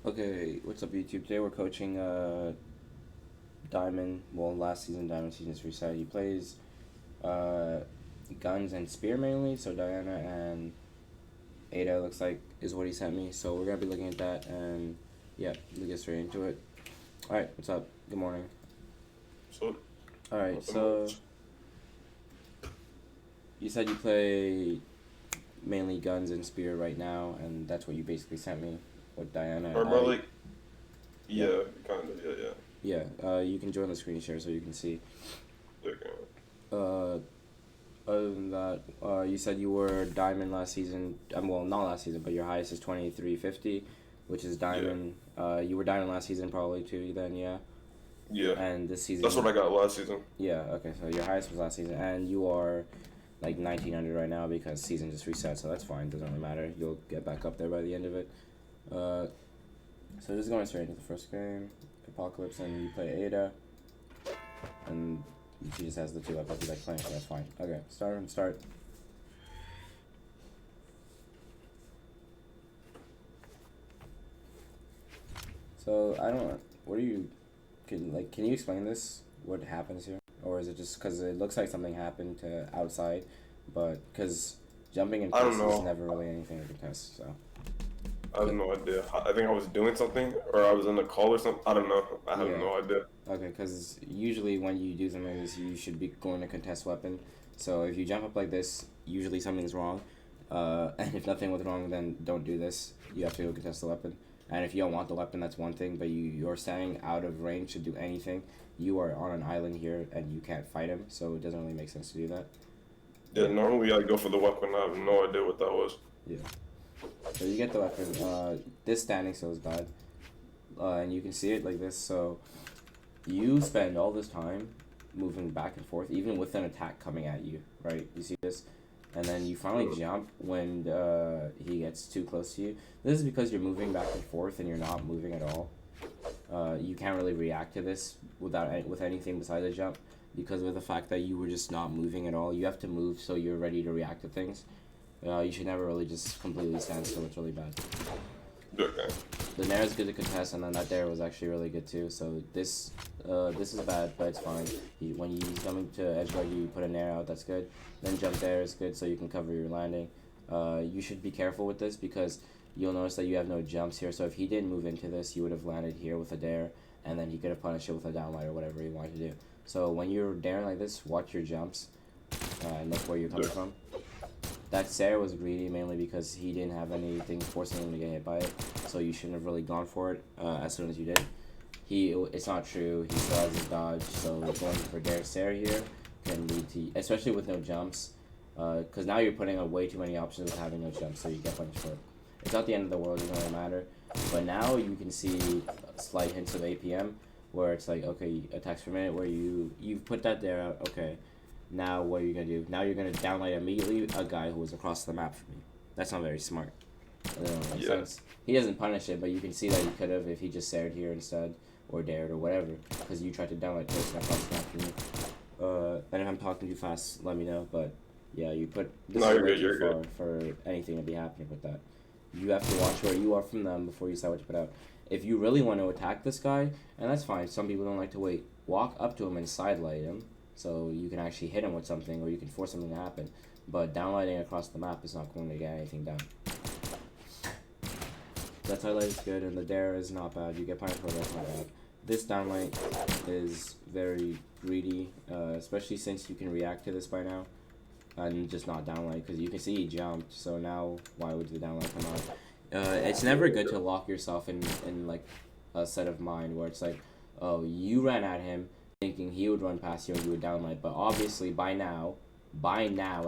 Okay, what's up, YouTube? Today we're coaching Diamond. Well, last season, Diamond season's reset. He plays uh, guns and spear mainly. So Diana and Ada looks like is what he sent me. So we're gonna be looking at that, and yeah, we'll get straight into it. All right, what's up? Good morning. So, All right, nothing so much. you said you play mainly guns and spear right now, and that's what you basically sent me with Diana. Or more like, Yep, yeah, kind of, yeah, yeah. You can join the screen share so you can see. yeah. Okay. Uh, Other than that, you said you were diamond last season. Well, not last season, but your highest is 2350, which is Yeah, diamond. You were diamond last season probably too. Then yeah, yeah. and this That's what season, I got last season. yeah. Okay, so your highest was last season, and you are like 1900 right now because season just reset, so that's fine. Doesn't really matter. You'll get back up there by the end of it. Uh, so just going straight into the first game, Apocalypse, and you play Ada, and she just has the two weapons you like playing, so that's fine. Okay, start. So I don't. What do you? Can you explain this? What happens here, or is it just because it looks like something happened to outside, but because jumping in I don't place is know. never really anything to contest. So I have no idea. I think I was doing something, or I was in a call or something. I don't know. I have yeah, no idea. okay. Because usually when you do something like this, you should be going to contest weapon. So if you jump up like this, usually something's wrong. And if nothing was wrong, then don't do this. You have to go contest the weapon. And if you don't want the weapon, that's one thing. But you're standing out of range to do anything. You are on an island here, and you can't fight him. So it doesn't really make sense to do that. Yeah, Yeah, normally I go for the weapon. I have no idea what that was. yeah. So you get the weapon. This standing still is bad. And you can see it like this. So you spend all this time moving back and forth, even with an attack coming at you, right? You see this? And then you finally jump when he gets too close to you. This is because you're moving back and forth and you're not moving at all. You can't really react to this with anything besides a jump because of the fact that you were just not moving at all. You have to move so you're ready to react to things. You should never really just completely stand still. It's really bad. Okay. The nair is good to contest, and then that dare was actually really good too. So this is bad, but it's fine. When you coming to edge guard, you put a nair out. That's good. Then jump dare is good, so you can cover your landing. You should be careful with this because you'll notice that you have no jumps here. So if he didn't move into this, you would have landed here with a dare, and then he could have punished it with a downlight or whatever he wanted to do. So when you're daring like this, watch your jumps and look where you're coming Yeah. from. That Sarah was greedy mainly because he didn't have anything forcing him to get hit by it, so you shouldn't have really gone for it as soon as you did. It's not true. He still has his dodge, so going for Derek Sarah here can lead to, especially with no jumps, because now you're putting up way too many options with having no jumps, so you get punished for it. It's not the end of the world, it doesn't really matter. But now you can see slight hints of APM, where it's like, okay, attacks per minute, where you've put that there out, okay. Now what are you gonna do? Now you're gonna downlight immediately a guy who was across the map from you. That's not very smart. That doesn't make Yeah. sense. He doesn't punish it, but you can see that he could have if he just stared here instead, or dared, or whatever, because you tried to downlight person across the map from you. And if I'm talking too fast, let me know. But yeah, you put this No, is you're way good. too You're far good. for anything to be happening with that. You have to watch where you are from them before you decide what to put out. If you really want to attack this guy, and that's fine. Some people don't like to wait. Walk up to him and sidelight him, so you can actually hit him with something, or you can force something to happen. But downlighting across the map is not going to get anything done. That highlight is good, and the dare is not bad. You get punished for that's not bad. This downlight is very greedy, especially since you can react to this by now, and just not downlight because you can see he jumped. So now, why would the downlight come out? It's never good to lock yourself in like a set of mind where it's like, oh, you ran at him thinking he would run past you and you would downlight, but obviously by now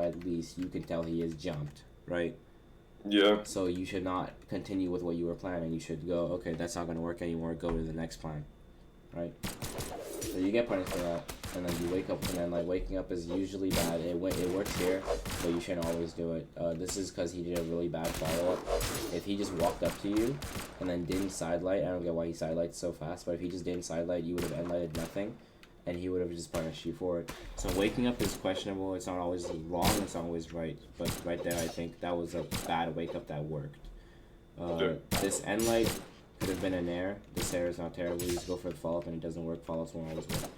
at least you can tell he has jumped, right? Yeah. So you should not continue with what you were planning. You should go, okay, that's not going to work anymore. Go to the next plan, right? So you get punished for that, and then you wake up, and then like waking up is usually bad. It works here, but you shouldn't always do it. This is because he did a really bad follow up. If he just walked up to you, and then didn't sidelight, I don't get why he sidelights so fast. But if he just didn't sidelight, you would have endlighted nothing, and he would have just punished you for it. So waking up is questionable. It's not always wrong. It's not always right. But right there, I think that was a bad wake up that worked. Yeah. This end light could have been a nair. This air is not terrible. You just go for the follow-up and it doesn't work. Follow-ups won't always work.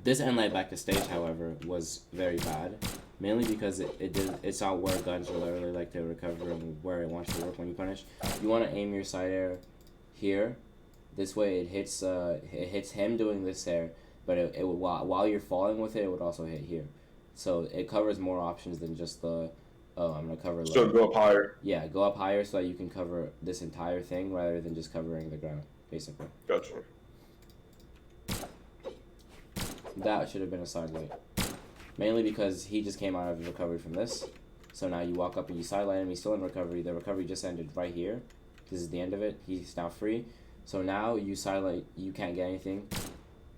This end light back to stage, however, was very bad. Mainly because it's not where guns will literally like to recover and where it wants to work when you punish. You want to aim your side air here. This way it hits him doing this air, but while you're falling with it, it would also hit here. So it covers more options than just the, oh, I'm going to cover low. So go up higher. Yeah, go up higher so that you can cover this entire thing rather than just covering the ground, basically. Gotcha. That should have been a side light. Mainly because he just came out of recovery from this. So now you walk up and you sidelight him, he's still in recovery. The recovery just ended right here. This is the end of it. He's now free. So now you sidelight, you can't get anything.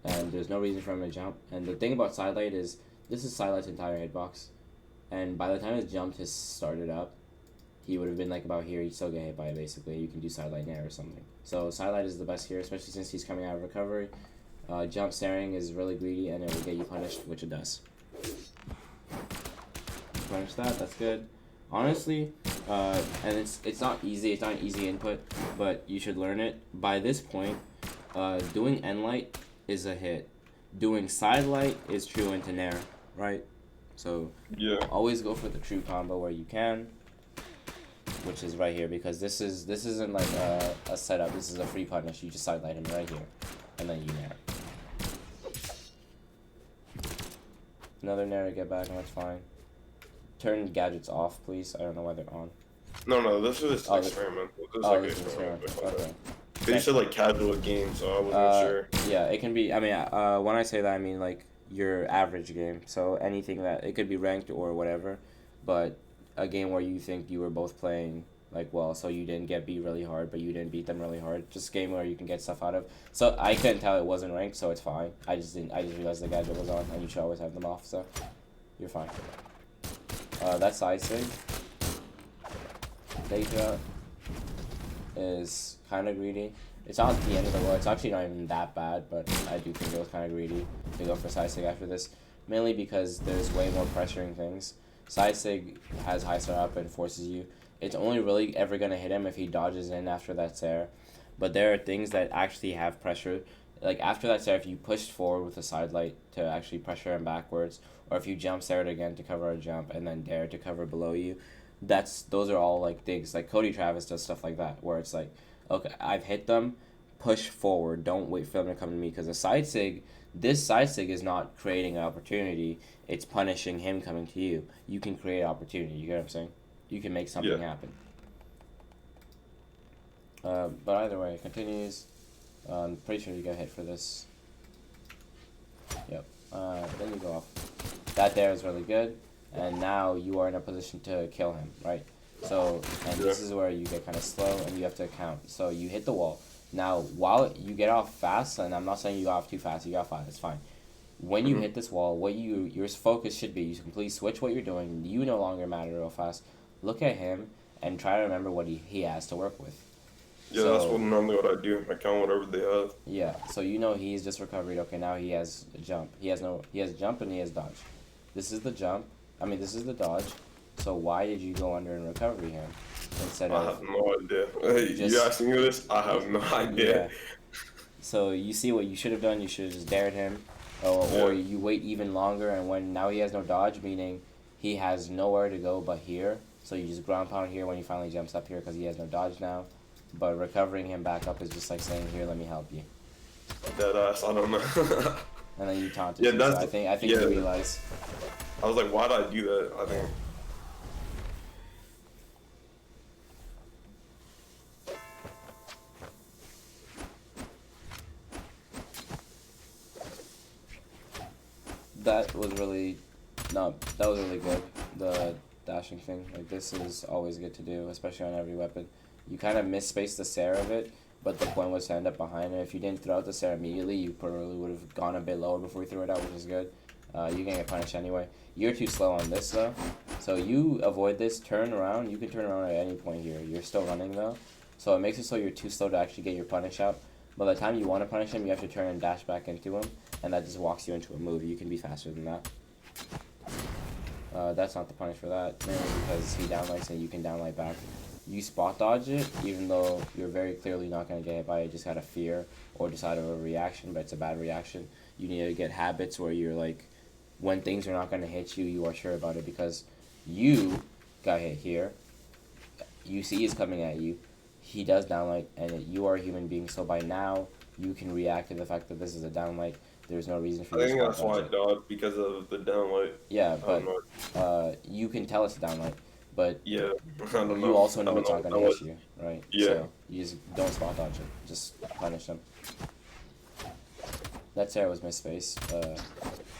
And there's no reason for him to jump. And the thing about sidelight is, this is sidelight's entire hitbox. And by the time his jump has started up, he would have been like about here, he'd still get hit by it basically. You can do sidelight nair or something. So sidelight is the best here, especially since he's coming out of recovery. Jump staring is really greedy and it will get you punished, which it does. Punish that, that's good. Honestly, and it's not easy, it's not an easy input, but you should learn it. By this point, doing end light is a hit. Doing side light is true into nair, right? So yeah, always go for the true combo where you can, which is right here, because this isn't like a setup, this is a free punish. You just side light him right here, and then you nair. Another nair to get back, and that's fine. Turn gadgets off, please. I don't know why they're on. No, this is just experimental. This is experimental. Okay. They said like casual game, so I wasn't sure. Yeah, it can be. I mean, when I say that, I mean like your average game. So anything that it could be ranked or whatever, but a game where you think you were both playing like well, so you didn't get beat really hard, but you didn't beat them really hard. Just a game where you can get stuff out of. So I couldn't tell it wasn't ranked, so it's fine. I just realized the gadget was on, and you should always have them off. So you're fine. That side sig data is kind of greedy. It's not the end of the world. It's actually not even that bad, but I do think it was kind of greedy to go for side sig after this. Mainly because there's way more pressuring things. Side sig has high start up and forces you. It's only really ever going to hit him if he dodges in after that Sarah. But there are things that actually have pressure. Like after that Sarah, if you pushed forward with a side light to actually pressure him backwards, or if you jump Sarah again to cover a jump and then dare to cover below you, those are all like things. Like Cody Travis does stuff like that, where it's like, okay, I've hit them, push forward, don't wait for them to come to me, because this side sig is not creating an opportunity, it's punishing him coming to you. You can create opportunity, you get what I'm saying? You can make something happen. But either way, it continues. I'm pretty sure you get hit for this. Yep. Then you go off. That there is really good, and now you are in a position to kill him, right? So, and this is where you get kind of slow, and you have to count. So you hit the wall. Now, while you get off fast, and I'm not saying you got off too fast, you got off fast, it's fine. When you hit this wall, your focus should be, you completely switch what you're doing. You no longer matter real fast. Look at him and try to remember what he has to work with. Yeah, so, that's normally what I do. I count whatever they have. Yeah, so you know he's just recovered. Okay, now he has a jump. He has jump and he has dodge. This is the jump. I mean, this is the dodge. So why did you go under in recovery here instead of? I have no idea. Hey, you asking me this? I have no idea. Yeah. So you see what you should have done. You should have just dared him, or you wait even longer. And when now he has no dodge, meaning he has nowhere to go but here. So you just ground pound here when he finally jumps up here because he has no dodge now. But recovering him back up is just like saying, "Here, let me help you." Deadass, I don't know. And then you taunted. Yeah, him, that's. So I think you realize. I was like, why did I do that? I think. That was really good. The dashing thing, like this is always good to do, especially on every weapon. You kind of misspaced the Sarah of it, but the point was to end up behind it. If you didn't throw out the Sarah immediately, you probably would have gone a bit lower before you threw it out, which is good. You're gonna get punished anyway. You're too slow on this though, so you avoid this. Turn around. You can turn around at any point here. You're still running though, so it makes it so you're too slow to actually get your punish out. By the time you want to punish him, you have to turn and dash back into him, and that just walks you into a move. You can be faster than that. That's not the punish for that, mainly because he downlights and you can downlight back. you spot dodge it, even though you're very clearly not going to get hit by it, just out of fear or just out of a reaction, but it's a bad reaction. You need to get habits where you're like, when things are not going to hit you, you are sure about it, because you got hit here. You see he's coming at you. He does downlight, and you are a human being, so by now, you can react to the fact that this is a downlight. There's no reason for you I to think spot that's why I dodge it. dodged because of the downlight. Yeah, I don't but know. you can tell it's a downlight, but Yeah, I don't you know. also I know don't it's know not what going that to was. hit you, right? Yeah. So you just don't spot dodge it. Just punish them. That Sarah was misspaced.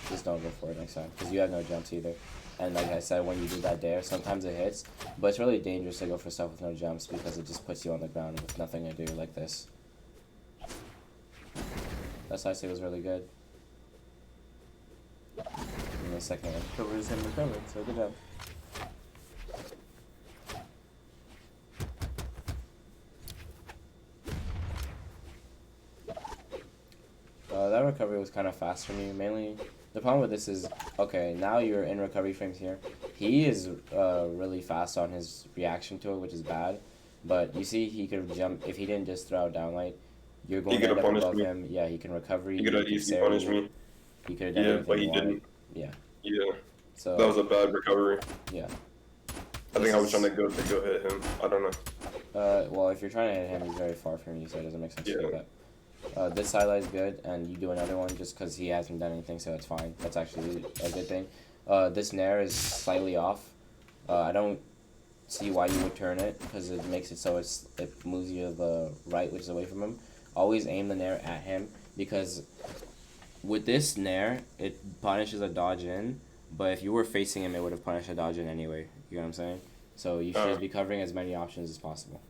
Just don't go for it next time, because you have no jumps either. And like I said, when you do that dare, sometimes it hits, but it's really dangerous to go for stuff with no jumps because it just puts you on the ground with nothing to do, like this. That side save was really good. And the second one covers him recovering, so good job. That recovery was kind of fast for me, mainly. The problem with this is, okay, now you're in recovery frames here. He is really fast on his reaction to it, which is bad. But you see, he could have jumped, if he didn't just throw out downlight, you're He going to could end have up punished above me. him. Yeah, he can recovery, He could have can easily Sarah punished you. me. He could have done Yeah, anything but he he wanted. didn't. Yeah. Yeah, So that was a bad recovery. yeah. I think I was trying to go hit him. I don't know. Well, if you're trying to hit him, he's very far from you, so it doesn't make sense to do Yeah. that. This highlight is good, and you do another one just because he hasn't done anything, so it's fine. That's actually a good thing. This nair is slightly off. I don't see why you would turn it, because it makes it so it moves you to the right, which is away from him. Always aim the nair at him, because with this nair, it punishes a dodge in, but if you were facing him, it would have punished a dodge in anyway. You know what I'm saying? So you should be covering as many options as possible.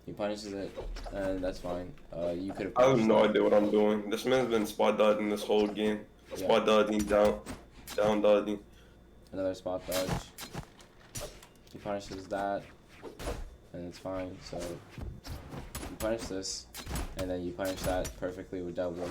He punishes it, and that's fine. You could have. I have no idea what I'm doing. This man's been spot dodging this whole game. Spot dodging, down dodging. Another spot dodge. He punishes that, and it's fine. So you punish this, and then you punish that perfectly with double.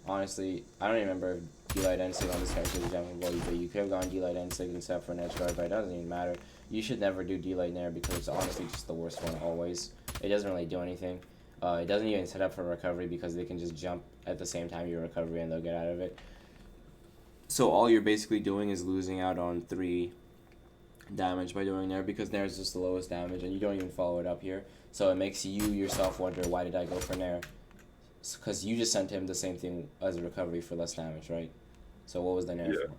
Honestly, I don't even remember if D-Light N-Sig on this character is jumpable, but you could have gone D-Light N-Sig and set up for an edge guard, but it doesn't even matter. You should never do D-Light Nair because it's honestly just the worst one always. It doesn't really do anything. It doesn't even set up for recovery because they can just jump at the same time you recovery and they'll get out of it. So all you're basically doing is losing out on 3 damage by doing Nair, because Nair is just the lowest damage and you don't even follow it up here. So it makes you yourself wonder, why did I go for Nair? Because you just sent him the same thing as a recovery for less damage, right? So what was the Nair for?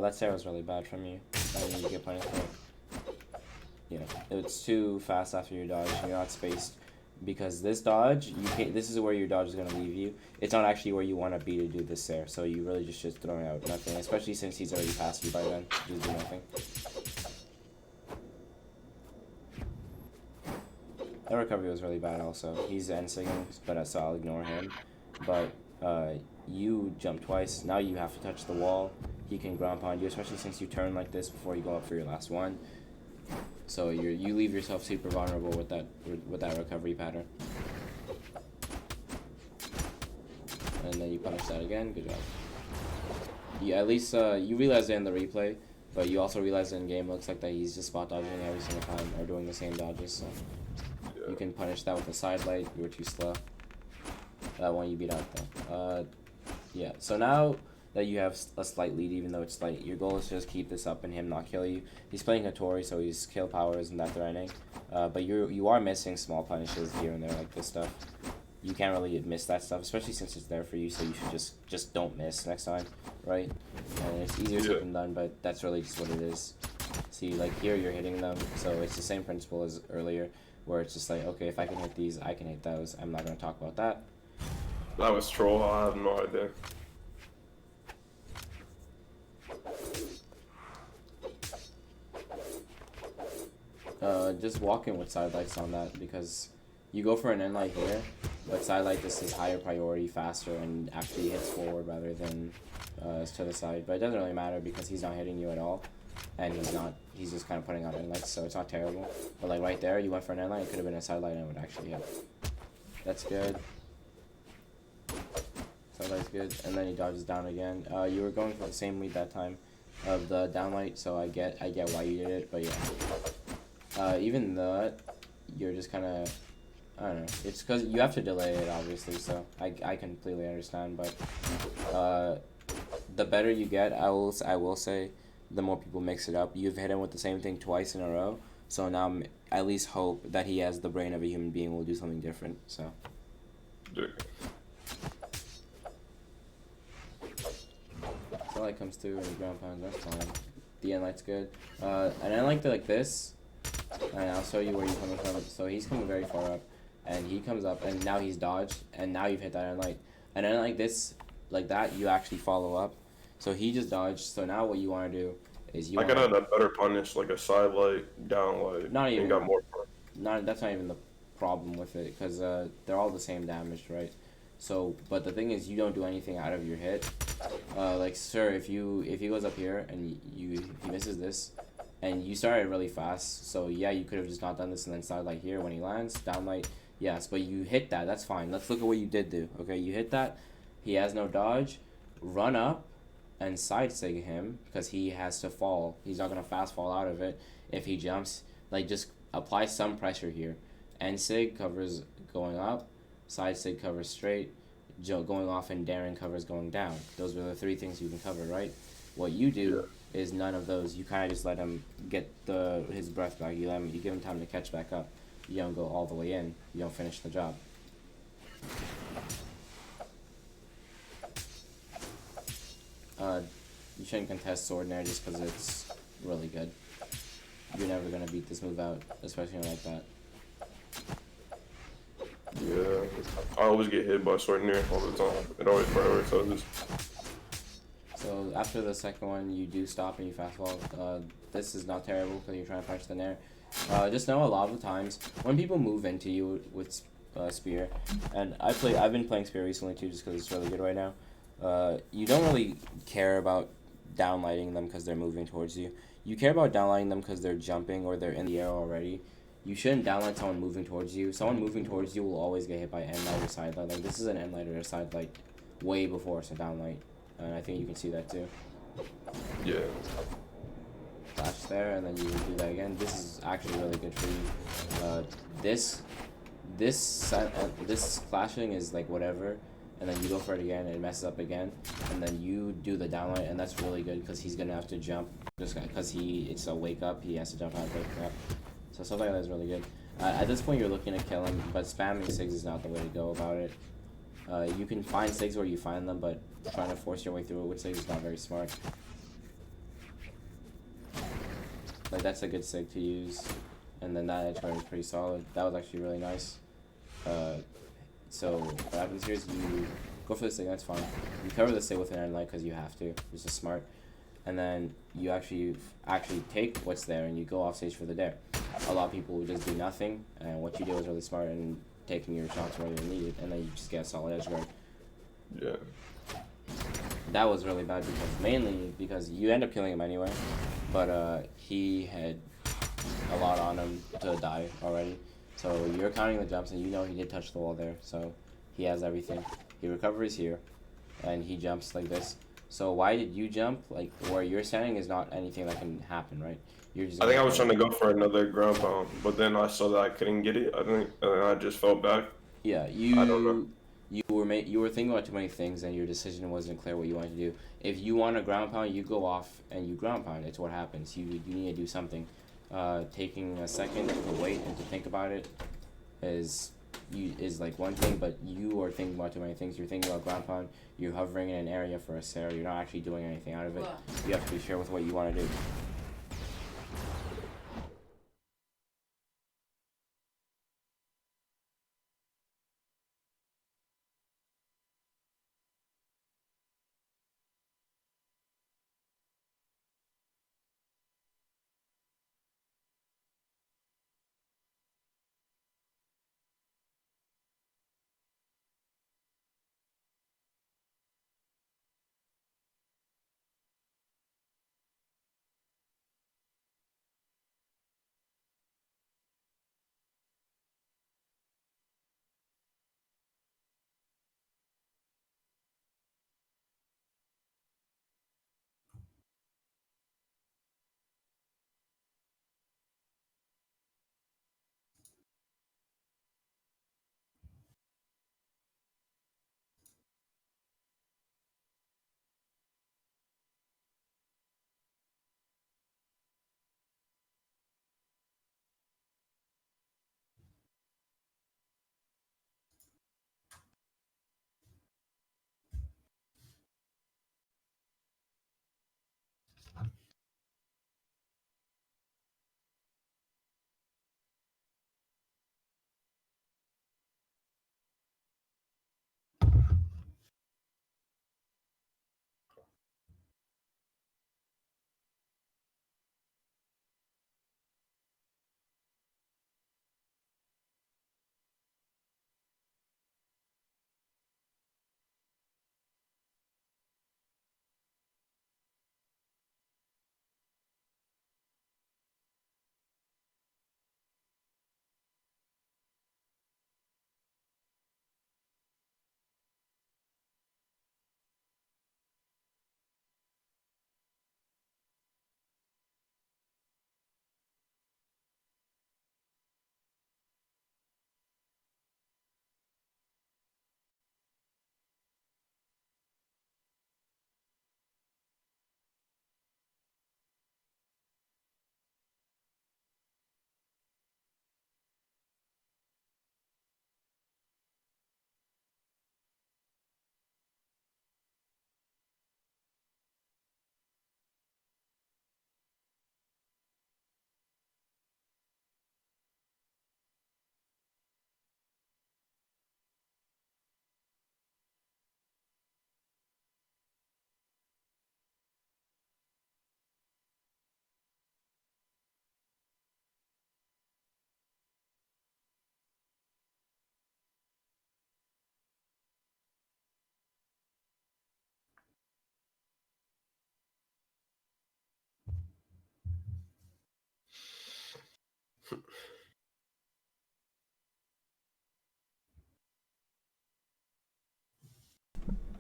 That Sarah was really bad from you. I mean, you get punished for it. You know, it's too fast after your dodge. You're not spaced. Because this dodge, you can't, this is where your dodge is going to leave you. It's not actually where you want to be to do this there. So you really just throwing out nothing. Especially since he's already past you by then. Just do nothing. That recovery was really bad also. He's N-sigging, but so I'll ignore him. But you jump twice. Now you have to touch the wall. He can ground pound you, especially since you turn like this before you go up for your last one. So you leave yourself super vulnerable with that recovery pattern. And then you punish that again. Good job. Yeah, at least you realize it in the replay, but you also realize in game looks like that he's just spot dodging every single time or doing the same dodges. So you can punish that with the side light. You were too slow. That one you beat out though. Yeah. So now that you have a slight lead, even though it's slight, your goal is to just keep this up and him not kill you. He's playing Hattori, so his kill power isn't that threatening. But you are missing small punishes here and there, like this stuff. You can't really miss that stuff, especially since it's there for you, so you should just don't miss next time, right? And it's easier said than done, but that's really just what it is. See, like here you're hitting them, so it's the same principle as earlier, where it's just like, okay, if I can hit these, I can hit those. I'm not going to talk about that. That was troll. I have no idea. Just walk in with side lights on that, because you go for an end light here, but side light just is higher priority, faster, and actually hits forward rather than to the side. But it doesn't really matter because he's not hitting you at all, and he's just kind of putting out end lights, so it's not terrible. But like right there, you went for an end light, it could have been a side light and it would actually hit. That's good. So that's good. And then he dodges down again. You were going for the same lead that time of the downlight, so I get why you did it, but yeah. Even though you're just kind of, I don't know. It's because you have to delay it, obviously, so I completely understand, but the better you get, I will say, the more people mix it up. You've hit him with the same thing twice in a row, so now I'm at least hope that he has the brain of a human being, will do something different, so. Yeah. So light comes through and the ground pounds, that's fine. The end light's good. And I like this, and I'll show you where you're coming from. So he's coming very far up, and he comes up, and now he's dodged, and now you've hit that end light. And then like this, like that, you actually follow up. So he just dodged, so now what you want to do is you I want could add a better punish, like a side light, down light, not even, and got more fun. that's not even the problem with it, because they're all the same damage, right? So, but the thing is, you don't do anything out of your hit. Like, sir, if he goes up here and he misses this, and you started really fast, so yeah, you could have just not done this and then side light here when he lands, down light, yes, but you hit that, that's fine. Let's look at what you did do, okay? You hit that, he has no dodge, run up, and side sig him, because he has to fall. He's not going to fast fall out of it if he jumps. Like, just apply some pressure here. End sig covers going up, side sig covers straight, going off, and daring covers going down. Those are the three things you can cover, right? What you do is none of those. You kind of just let him get his breath back. You give him time to catch back up. You don't go all the way in. You don't finish the job. You shouldn't contest sword nair just because it's really good. You're never gonna beat this move out, especially like that. Yeah, I always get hit by sword near all the time. It always prioritizes. So after the second one, you do stop and you fast fall. This is not terrible because you're trying to punch the nair. Just know a lot of the times when people move into you with spear, and I've been playing spear recently too, just because it's really good right now. You don't really care about downlighting them because they're moving towards you. You care about downlighting them because they're jumping or they're in the air already. You shouldn't downlight someone moving towards you. Someone moving towards you will always get hit by end light or side light. Like, this is an end light or a side light way before it's a downlight. And I think you can see that too. Yeah. Flash there, and then you do that again. This is actually really good for you. This clashing is like whatever, and then you go for it again, and it messes up again, and then you do the downlight, and that's really good because he's gonna have to jump just because it's a wake up. He has to jump out of wake up. So stuff like that is really good. At this point, you're looking to kill him, but spamming SIGs is not the way to go about it. You can find SIGs where you find them, but trying to force your way through it with SIGs is not very smart. Like, that's a good SIG to use, and then that edge guard is pretty solid. That was actually really nice. So what happens here is you go for the SIG, that's fine. You cover the SIG with an end light because you have to. It's just smart. And then you actually take what's there and you go off stage for the dare. A lot of people will just do nothing, and what you did was really smart in taking your shots where they're needed, and then you just get a solid edge guard. Yeah. That was really bad mainly because you end up killing him anyway, but he had a lot on him to die already. So you're counting the jumps, and you know he did touch the wall there, so he has everything. He recovers here, and he jumps like this. So why did you jump? Like, where you're standing is not anything that can happen, right? You're just I think I was trying to go for another ground pound, but then I saw that I couldn't get it. I think I just fell back. Yeah, I don't know. you were thinking about too many things, and your decision wasn't clear what you wanted to do. If you want a ground pound, you go off and you ground pound. It's what happens. You need to do something. Taking a second to wait and to think about it is like one thing, but you are thinking about too many things. You're thinking about ground pound. You're hovering in an area for a Sarah. You're not actually doing anything out of it. You have to be sure with what you want to do.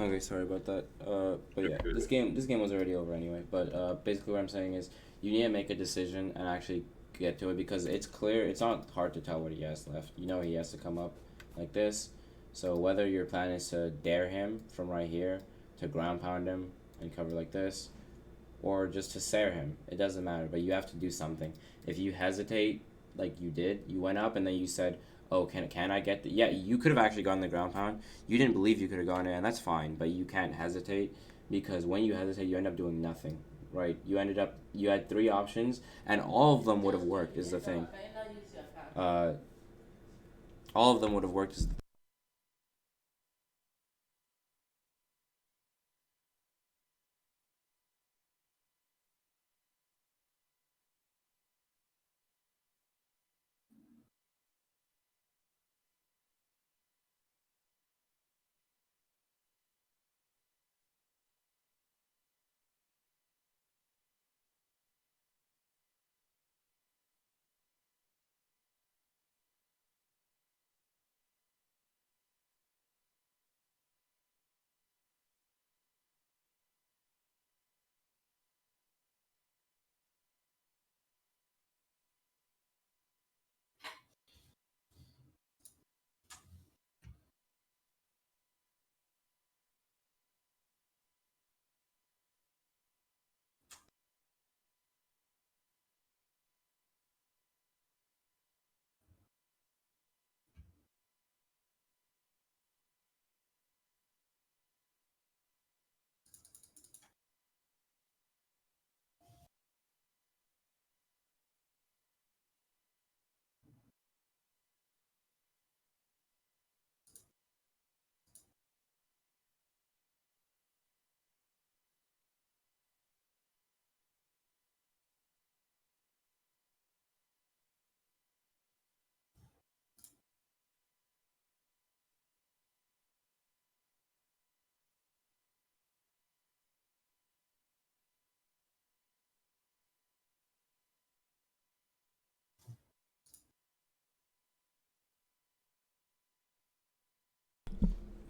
Okay, sorry about that. But yeah, Good. this game was already over anyway. But basically, what I'm saying is, you need to make a decision and actually get to it because it's clear. It's not hard to tell what he has left. You know, he has to come up like this. So whether your plan is to dare him from right here, to ground pound him and cover like this, or just to stare him, it doesn't matter. But you have to do something. If you hesitate, like you did, you went up and then you said, "Oh, can I get the?" Yeah, you could have actually gone the ground pound. You didn't believe you could have gone it, and that's fine. But you can't hesitate because when you hesitate, you end up doing nothing. Right? You had three options, and all of them would have worked. Is the thing. Uh, all of them would have worked.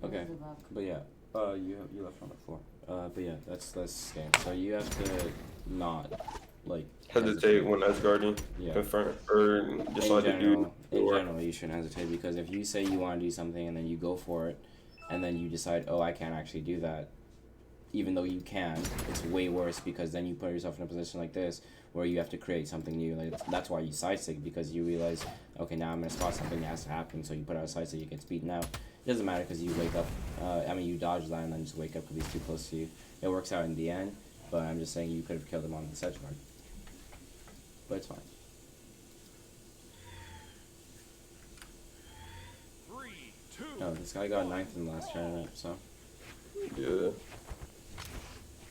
Okay, but yeah, you left on the floor. But yeah, that's game. So you have to not like Hesitate when Asgardian Yeah. confront or decide to do In or general, you shouldn't hesitate because if you say you want to do something and then you go for it, and then you decide, oh, I can't actually do that, even though you can, it's way worse because then you put yourself in a position like this where you have to create something new. Like that's why you side stick because you realize, okay, now I'm gonna spot something that has to happen. So you put out a side stick, you get beaten out. It doesn't matter because you wake up. You dodge that and then just wake up because he's too close to you. It works out in the end, but I'm just saying you could have killed him on the edge guard. But it's fine. Oh, this guy got 9th in the last tournament, so. yeah.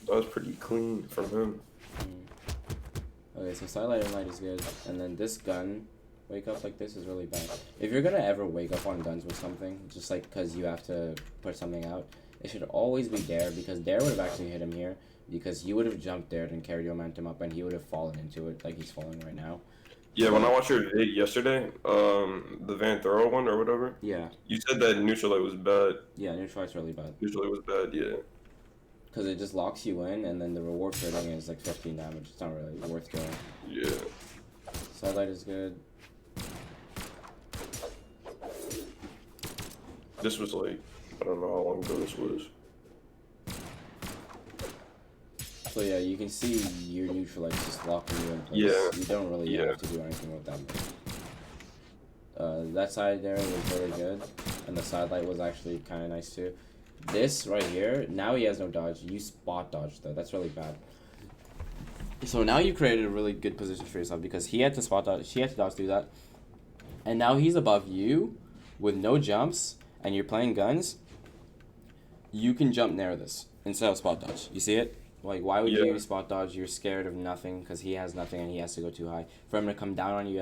That was pretty clean from him. Okay, so Starlight and Light is good, and then this gun, wake up like this is really bad. If you're gonna ever wake up on guns with something, just like because you have to put something out, it should always be Dare, because Dare would have actually hit him here, because he would have jumped there and carried your momentum up, and he would have fallen into it like he's falling right now. Yeah, when I watched your vid yesterday, the Van Thorough one or whatever, Yeah. you said that neutral light was bad. Yeah, neutral light's really bad. Neutral light was bad, yeah. Because it just locks you in, and then the reward for hitting is like 15 damage. It's not really worth going. Yeah. Sidelight is good. This was like, I don't know how long ago this was. So yeah, you can see your neutral light's just locking you in place. Yeah. You don't really Yeah. have to do anything with that. That side there was really good, and the side light was actually kind of nice too. This right here, now he has no dodge. You spot dodge though. That's really bad. So now you created a really good position for yourself because he had to spot dodge. He had to dodge through that, and now he's above you with no jumps, and you're playing guns. You can jump near this instead of spot dodge. You see it? Like, why would you spot dodge? You're scared of nothing because he has nothing and he has to go too high. For him to come down on you,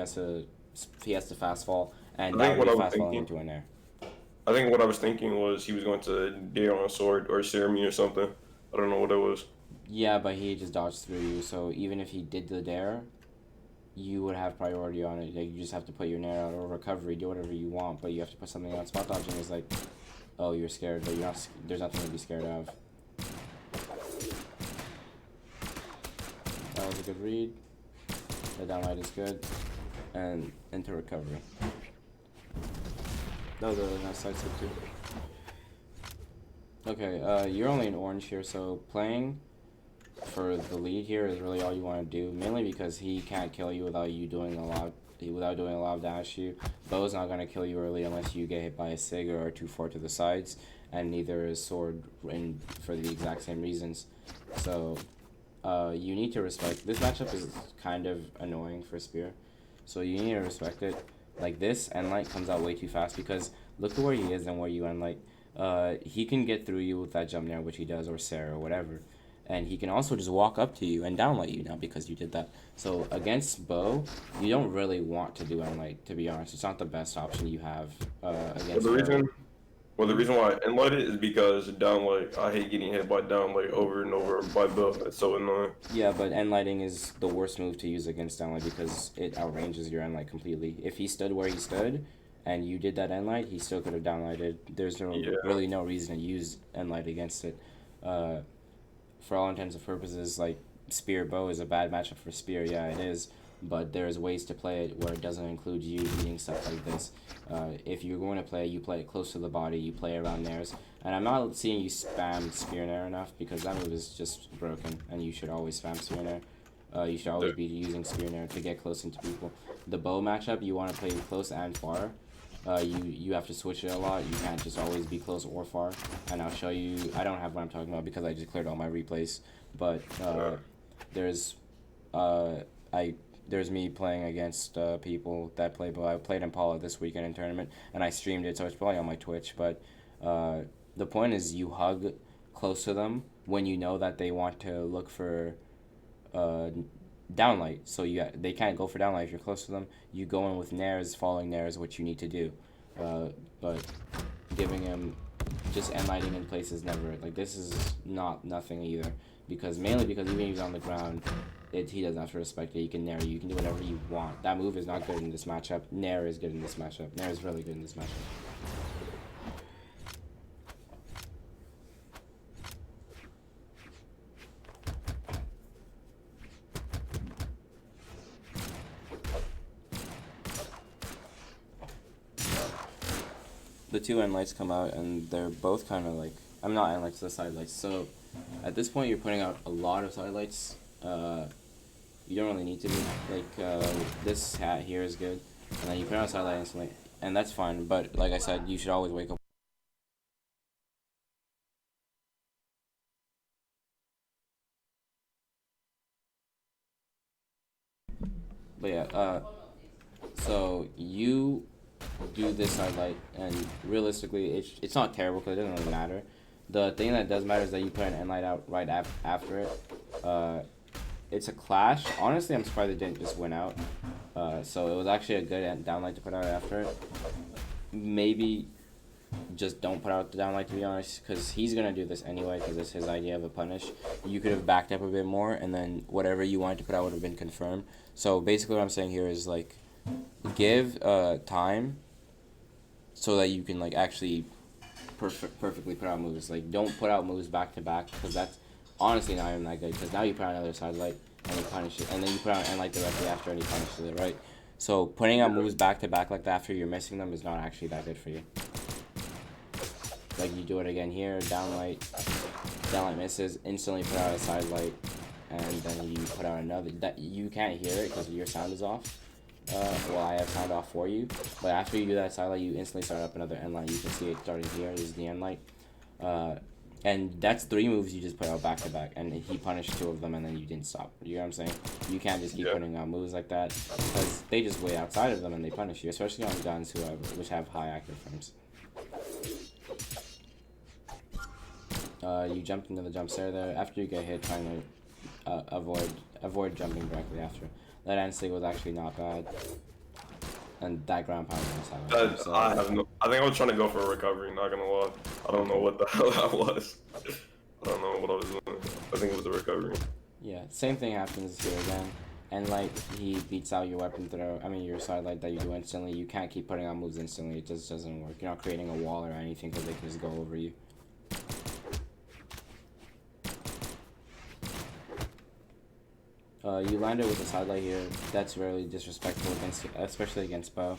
he has to fast fall, and now you're fast falling into an air. I think what I was thinking was he was going to dare on a sword or stare me or something. I don't know what it was. Yeah, but he just dodged through you, so even if he did the dare, you would have priority on it. Like, you just have to put your nair out or recovery, do whatever you want, but you have to put something out. Spot dodging is like Oh, you're scared, but you're not. There's nothing to be scared of. That was a good read. The downlight is good, and into recovery. That was a really nice side step too. Okay, you're only in orange here, so playing for the lead here is really all you want to do. Mainly because he can't kill you without doing a lot of damage to you. Bow's not gonna kill you early unless you get hit by a Sig or a 2-4 to the sides, and neither is Sword in for the exact same reasons. So you need to respect. This matchup is kind of annoying for Spear, so you need to respect it. Like this, Endlight comes out way too fast because look at where he is and where you Endlight. He can get through you with that jump nair, which he does, or Sarah, or whatever. And he can also just walk up to you and downlight you now because you did that. So against Bow, you don't really want to do Endlight, to be honest. It's not the best option you have against Well, the reason why I endlight it is because downlight, I hate getting hit by downlight over and over by Bill. It's so annoying. Yeah, but Endlighting is the worst move to use against downlight because it outranges your Endlight completely. If he stood where he stood and you did that Endlight, he still could have downlighted. There's really no reason to use Endlight against it. For all intents and purposes, like, Spear Bow is a bad matchup for Spear, yeah, it is, but there's ways to play it where it doesn't include you eating stuff like this. If you're going to play, you play it close to the body, you play around nairs, and I'm not seeing you spam Spear Nair enough because that move is just broken, and you should always spam Spear Nair. You should always be using Spear Nair to get close into people. The Bow matchup, you want to play close and far. You have to switch it a lot. You can't just always be close or far. And I'll show you. I don't have what I'm talking about because I just cleared all my replays. But there's me playing against people that play. But I played Impala this weekend in tournament, and I streamed it, so it's probably on my Twitch. But the point is, you hug close to them when you know that they want to look for downlight, so they can't go for downlight if you're close to them. You go in with nairs, following nairs, which you need to do. But giving him just endlighting in place is never, like, this is nothing either, mainly because even if he's on the ground, he doesn't have to respect it. He can nair you. You can do whatever you want. That move is not good in this matchup. Nair is good in this matchup. Nair is really good in this matchup. The two end lights come out, and they're both kind of like, I'm not end lights, the side lights. So at this point, you're putting out a lot of side lights. You don't really need to be. Like, this hat here is good, and then you put out a side light instantly, and that's fine. But like I said, you should always wake up. But yeah, so you do this side light, and realistically, it's not terrible because it doesn't really matter. The thing that does matter is that you put an end light out right after it. It's a clash. Honestly, I'm surprised it didn't just win out. So it was actually a good downlight to put out after it. Maybe just don't put out the downlight, to be honest, because he's gonna do this anyway because it's his idea of a punish. You could have backed up a bit more, and then whatever you wanted to put out would have been confirmed. So basically, what I'm saying here is, like, give time so that you can, like, actually perfectly put out moves. Like, don't put out moves back to back because that's honestly not even that good, because now you put out another side light and you punish it, and then you put out an end light directly after and he punishes it, right? So putting out moves back to back like that after you're missing them is not actually that good for you. Like, you do it again here, downlight misses, instantly put out a side light, and then you put out another. That you can't hear it because your sound is off. Well, I have sound off for you, but after you do that side light, you instantly start up another end light. You can see it starting here. This is the end light, and that's 3 moves you just put out back to back, and he punished 2 of them, and then you didn't stop. You know what I'm saying? You can't just keep putting out moves like that because they just way outside of them and they punish you, especially on guns which have high active frames. You jumped into the jump stair there. After you get hit, trying to avoid jumping directly after. That end sig was actually not bad, and that ground pound was I think I was trying to go for a recovery. Not gonna lie, I don't know what the hell that was. I don't know what I was doing. I think it was a recovery. Yeah, same thing happens here again. end light, he beats out your weapon throw. I mean, your side light that you do instantly. You can't keep putting out moves instantly. It just doesn't work. You're not creating a wall or anything because they can just go over you. You land it with a side light here. That's really disrespectful against, especially against Bo,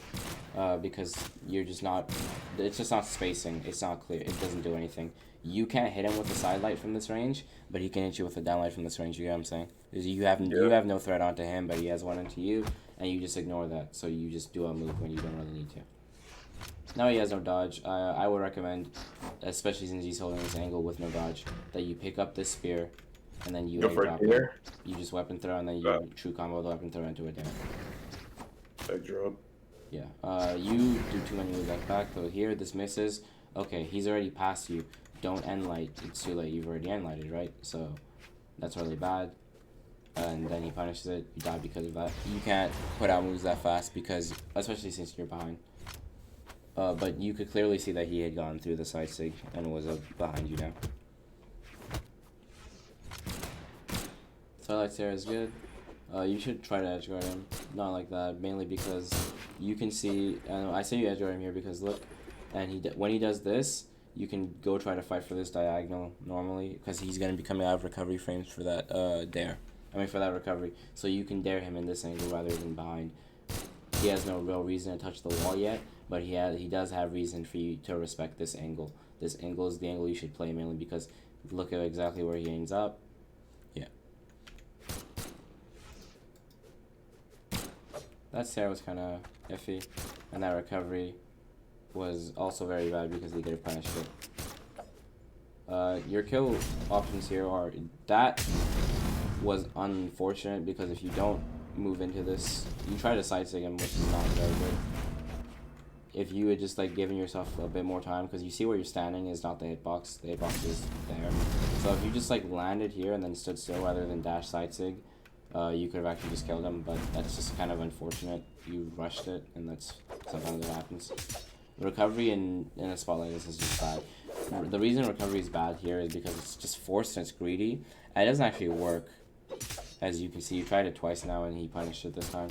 because you're just not. It's just not spacing. It's not clear. It doesn't do anything. You can't hit him with a side light from this range, but he can hit you with a down light from this range. You get what I'm saying? You have no threat onto him, but he has one onto you, and you just ignore that. So you just do a move when you don't really need to. Now he has no dodge. I would recommend, especially since he's holding this angle with no dodge, that you pick up this spear. And then you drop it. You just weapon throw, and then you true combo the weapon throw into a down. Egg drop. Yeah. You do too many moves like back. So here, this misses. Okay, he's already past you. Don't end light. It's too late. You've already end lighted, right? So that's really bad. And then he punishes it. You die because of that. You can't put out moves that fast because, especially since you're behind. But you could clearly see that he had gone through the side sig and was behind you now. Twilight Stare is good. You should try to edge guard him. Not like that, mainly because you can see. I say you edge guard him here because look, and when he does this, you can go try to fight for this diagonal normally because he's gonna be coming out of recovery frames for that dare. I mean for that recovery, so you can dare him in this angle rather than behind. He has no real reason to touch the wall yet, but he does have reason for you to respect this angle. This angle is the angle you should play mainly because look at exactly where he ends up. Yeah. That stare was kind of iffy, and that recovery was also very bad because he could have punished it. Your kill options here are, that was unfortunate because if you don't move into this, you try to side sig him, which is not very good. If you had just like given yourself a bit more time, because you see where you're standing is not the hitbox is there. So if you just like landed here and then stood still rather than dash side sig, you could have actually just killed him, but that's just kind of unfortunate. You rushed it, and that's sometimes that happens. Recovery in a spot like this is just bad. The reason recovery is bad here is because it's just forced and it's greedy, and it doesn't actually work. As you can see, you tried it twice now, and he punished it this time.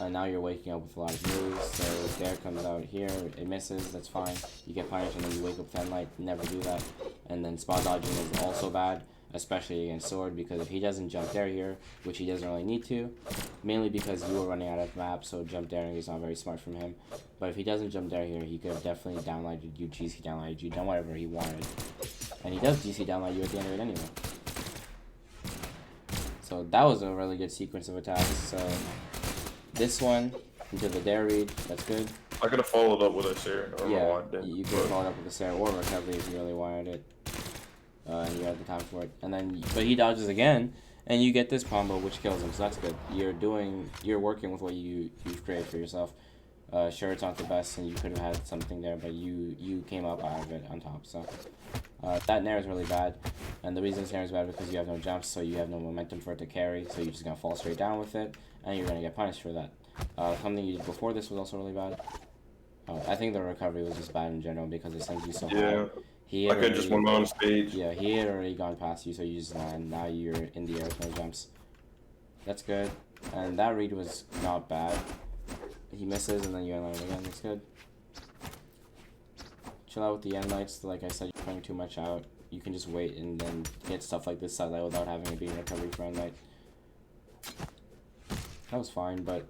And now you're waking up with a lot of moves, so Dare comes out here, it misses, that's fine. You get punished, and then you wake up with 10 light, never do that. And then spot dodging is also bad, especially against Sword, because if he doesn't jump dare here, which he doesn't really need to, mainly because you were running out of map, so jump daring is not very smart from him. But if he doesn't jump dare here, he could have definitely downlighted you, GC downlighted you, done whatever he wanted. And he does GC downlight you at the end of it anyway. So that was a really good sequence of attacks. So this one into the dare read, that's good. I could have followed up with a Sarah. Yeah, you could have followed up with a Sarah or recovery if you really wanted it. And you had the time for it. And then, but he dodges again, and you get this combo, which kills him. So that's good. You're working with what you've created for yourself. Sure, it's not the best, and you could have had something there, but you came up out of it on top. So that nair is really bad, and the reason this nair is bad is because you have no jumps, so you have no momentum for it to carry. So you're just gonna fall straight down with it, and you're gonna get punished for that. Something you did before this was also really bad. I think the recovery was just bad in general because it sends you so high. I could just went on stage. Yeah, he had already gone past you, so you just land. Now you're in the air with no jumps. That's good. And that read was not bad. He misses, and then you end light again. That's good. Chill out with the end lights. Like I said, you're playing too much out. You can just wait and then get stuff like this side light without having it be in recovery for end light. That was fine, but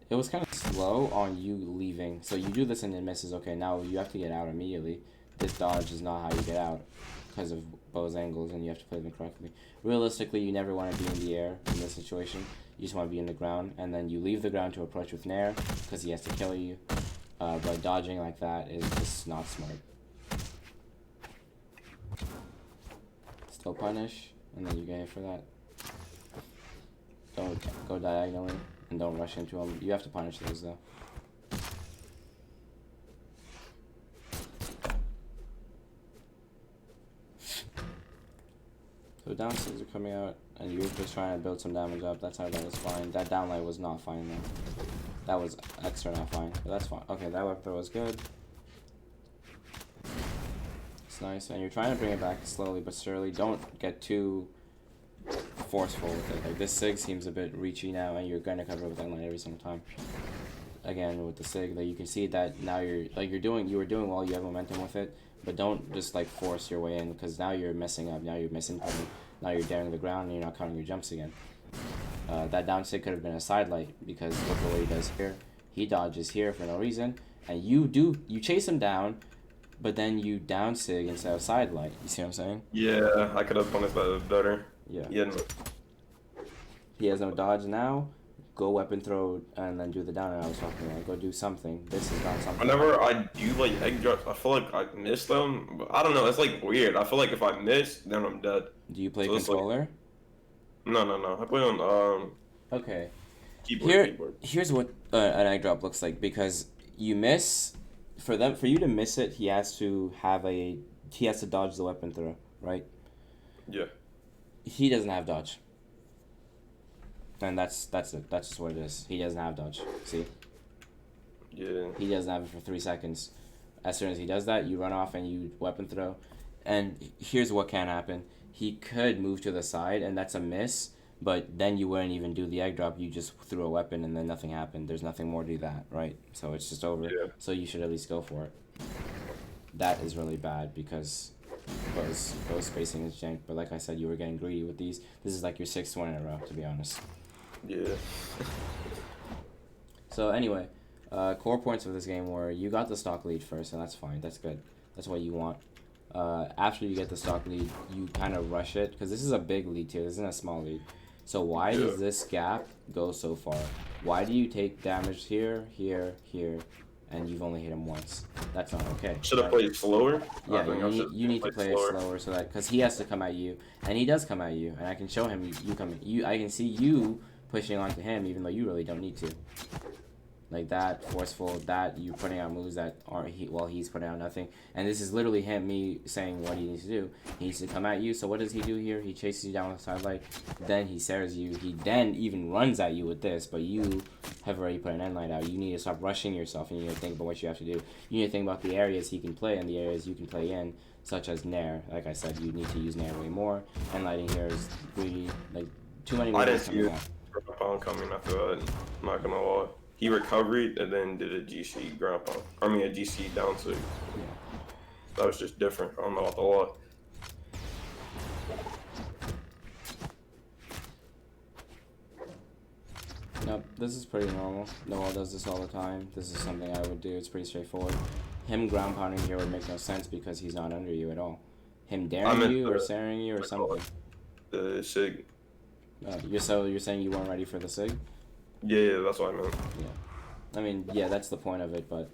it was kind of slow on you leaving. So you do this and it misses. Okay, now you have to get out immediately. This dodge is not how you get out because of Bo's angles, and you have to play them correctly. Realistically, you never want to be in the air in this situation. You just want to be in the ground, and then you leave the ground to approach with Nair because he has to kill you. But dodging like that is just not smart. Still punish, and then you get hit for that. Don't go diagonally, and don't rush into him. You have to punish those though. So downstairs are coming out, and you're just trying to build some damage up. That's how that was fine. That downlight was not fine though. That was extra not fine, but that's fine. Okay, that weapon was good. It's nice, and you're trying to bring it back slowly but surely. Don't get too forceful with it. Like this sig seems a bit reachy now, and you're gonna cover with that line every single time. Again with the sig, like you can see that now you were doing well. You have momentum with it, but don't just like force your way in, because now you're messing up. Now you're missing punting. Now you're daring the ground, and you're not counting your jumps again. That down sig could have been a side light, because look at what he does here. He dodges here for no reason, and you chase him down, but then you down sig instead of side light. You see what I'm saying? Yeah, I could have punished that better. Yeah. Yeah. He has no dodge now. Go weapon throw and then do the down. And I was talking about go do something. This is not something. Whenever I do like egg drops, I feel like I miss them. But I don't know. It's like weird. I feel like if I miss, then I'm dead. Do you play So controller? Like, no. I play on Okay. keyboard. Here's what an egg drop looks like, because you miss. For you to miss it, he has to dodge the weapon throw, right? Yeah. He doesn't have dodge. And that's it. That's just what it is. He doesn't have dodge. See? Yeah. He doesn't have it for 3 seconds. As soon as he does that, you run off and you weapon throw. And here's what can happen. He could move to the side, and that's a miss, but then you wouldn't even do the egg drop. You just threw a weapon, and then nothing happened. There's nothing more to that, right? So it's just over. Yeah. So you should at least go for it. That is really bad, because both spacing is jank. But like I said, you were getting greedy with these. This is like your 6th one in a row, to be honest. Yeah. So anyway, core points of this game were you got the stock lead first, and that's fine. That's good. That's what you want. After you get the stock lead, you kind of rush it, because this is a big lead too. This isn't a small lead. So why does this gap go so far? Why do you take damage here, here, here, and you've only hit him once? That's not okay. Should have played slower. Yeah, you need to play it slower, so that because he has to come at you, and he does come at you, and I can show him I can see you pushing onto him, even though you really don't need to. Like that, forceful, that you putting out moves that aren't he's putting out nothing. And this is literally me saying what he needs to do. He needs to come at you, so what does he do here? He chases you down with the sidelight, then he stares you, he then even runs at you with this, but you have already put an end light out. You need to stop rushing yourself, and you need to think about what you have to do. You need to think about the areas he can play and the areas you can play in, such as Nair. Like I said, you need to use Nair way more. End lighting here is greedy, like too many moves coming out. Pound coming after that. I'm not gonna lie. He recovered and then did a GC ground pound. I mean a GC down sig. Yeah. That was just different. I don't know about the lie. Nope, this is pretty normal. Noah does this all the time. This is something I would do. It's pretty straightforward. Him ground pounding here would make no sense because he's not under you at all. Him daring you or staring you or something. The sig. You're saying you weren't ready for the sig? Yeah, that's what I meant. Yeah. I mean, yeah, that's the point of it, but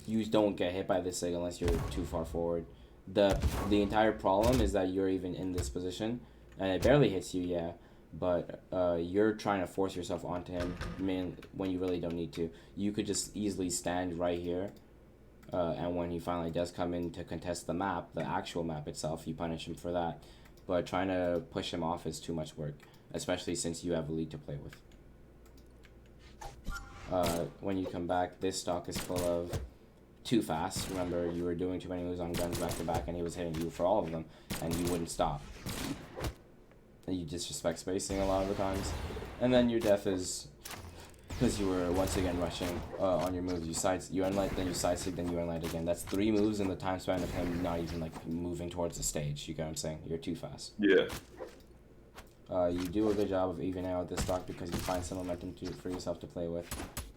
you don't get hit by this sig unless you're too far forward. The entire problem is that you're even in this position, and it barely hits you, yeah, but you're trying to force yourself onto him when you really don't need to. You could just easily stand right here, and when he finally does come in to contest the map, the actual map itself, you punish him for that. But trying to push him off is too much work, especially since you have a lead to play with. When you come back, this stock is full of too fast. Remember, you were doing too many moves on guns back to back, and he was hitting you for all of them, and you wouldn't stop. And you disrespect spacing a lot of the times. And then your death is because you were once again rushing on your moves. You unlight, then you side sig, then you unlight again. That's 3 moves in the time span of him not even like moving towards the stage. You get what I'm saying? You're too fast. Yeah. You do a good job of evening out this stock because you find some momentum for yourself to play with.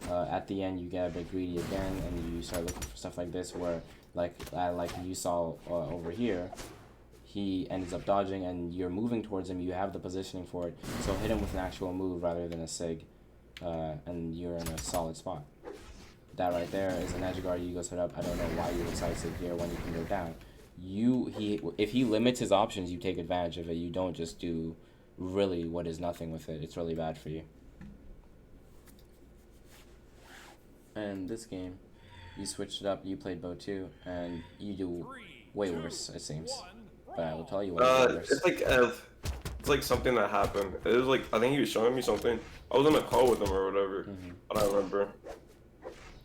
At the end, you get a bit greedy again, and you start looking for stuff like this, where like you saw over here, he ends up dodging, and you're moving towards him. You have the positioning for it, so hit him with an actual move rather than a sig, and you're in a solid spot. That right there is an edge guard. You go set up. I don't know why you would side sig here when you can go down. If he limits his options, you take advantage of it. You don't just do really what is nothing with it. It's really bad for you. And this game, you switched it up, you played bow too, and you do way worse, it seems. But I will tell you what worse. It's like something that happened. It was like, I think he was showing me something. I was on a call with him or whatever. I don't remember.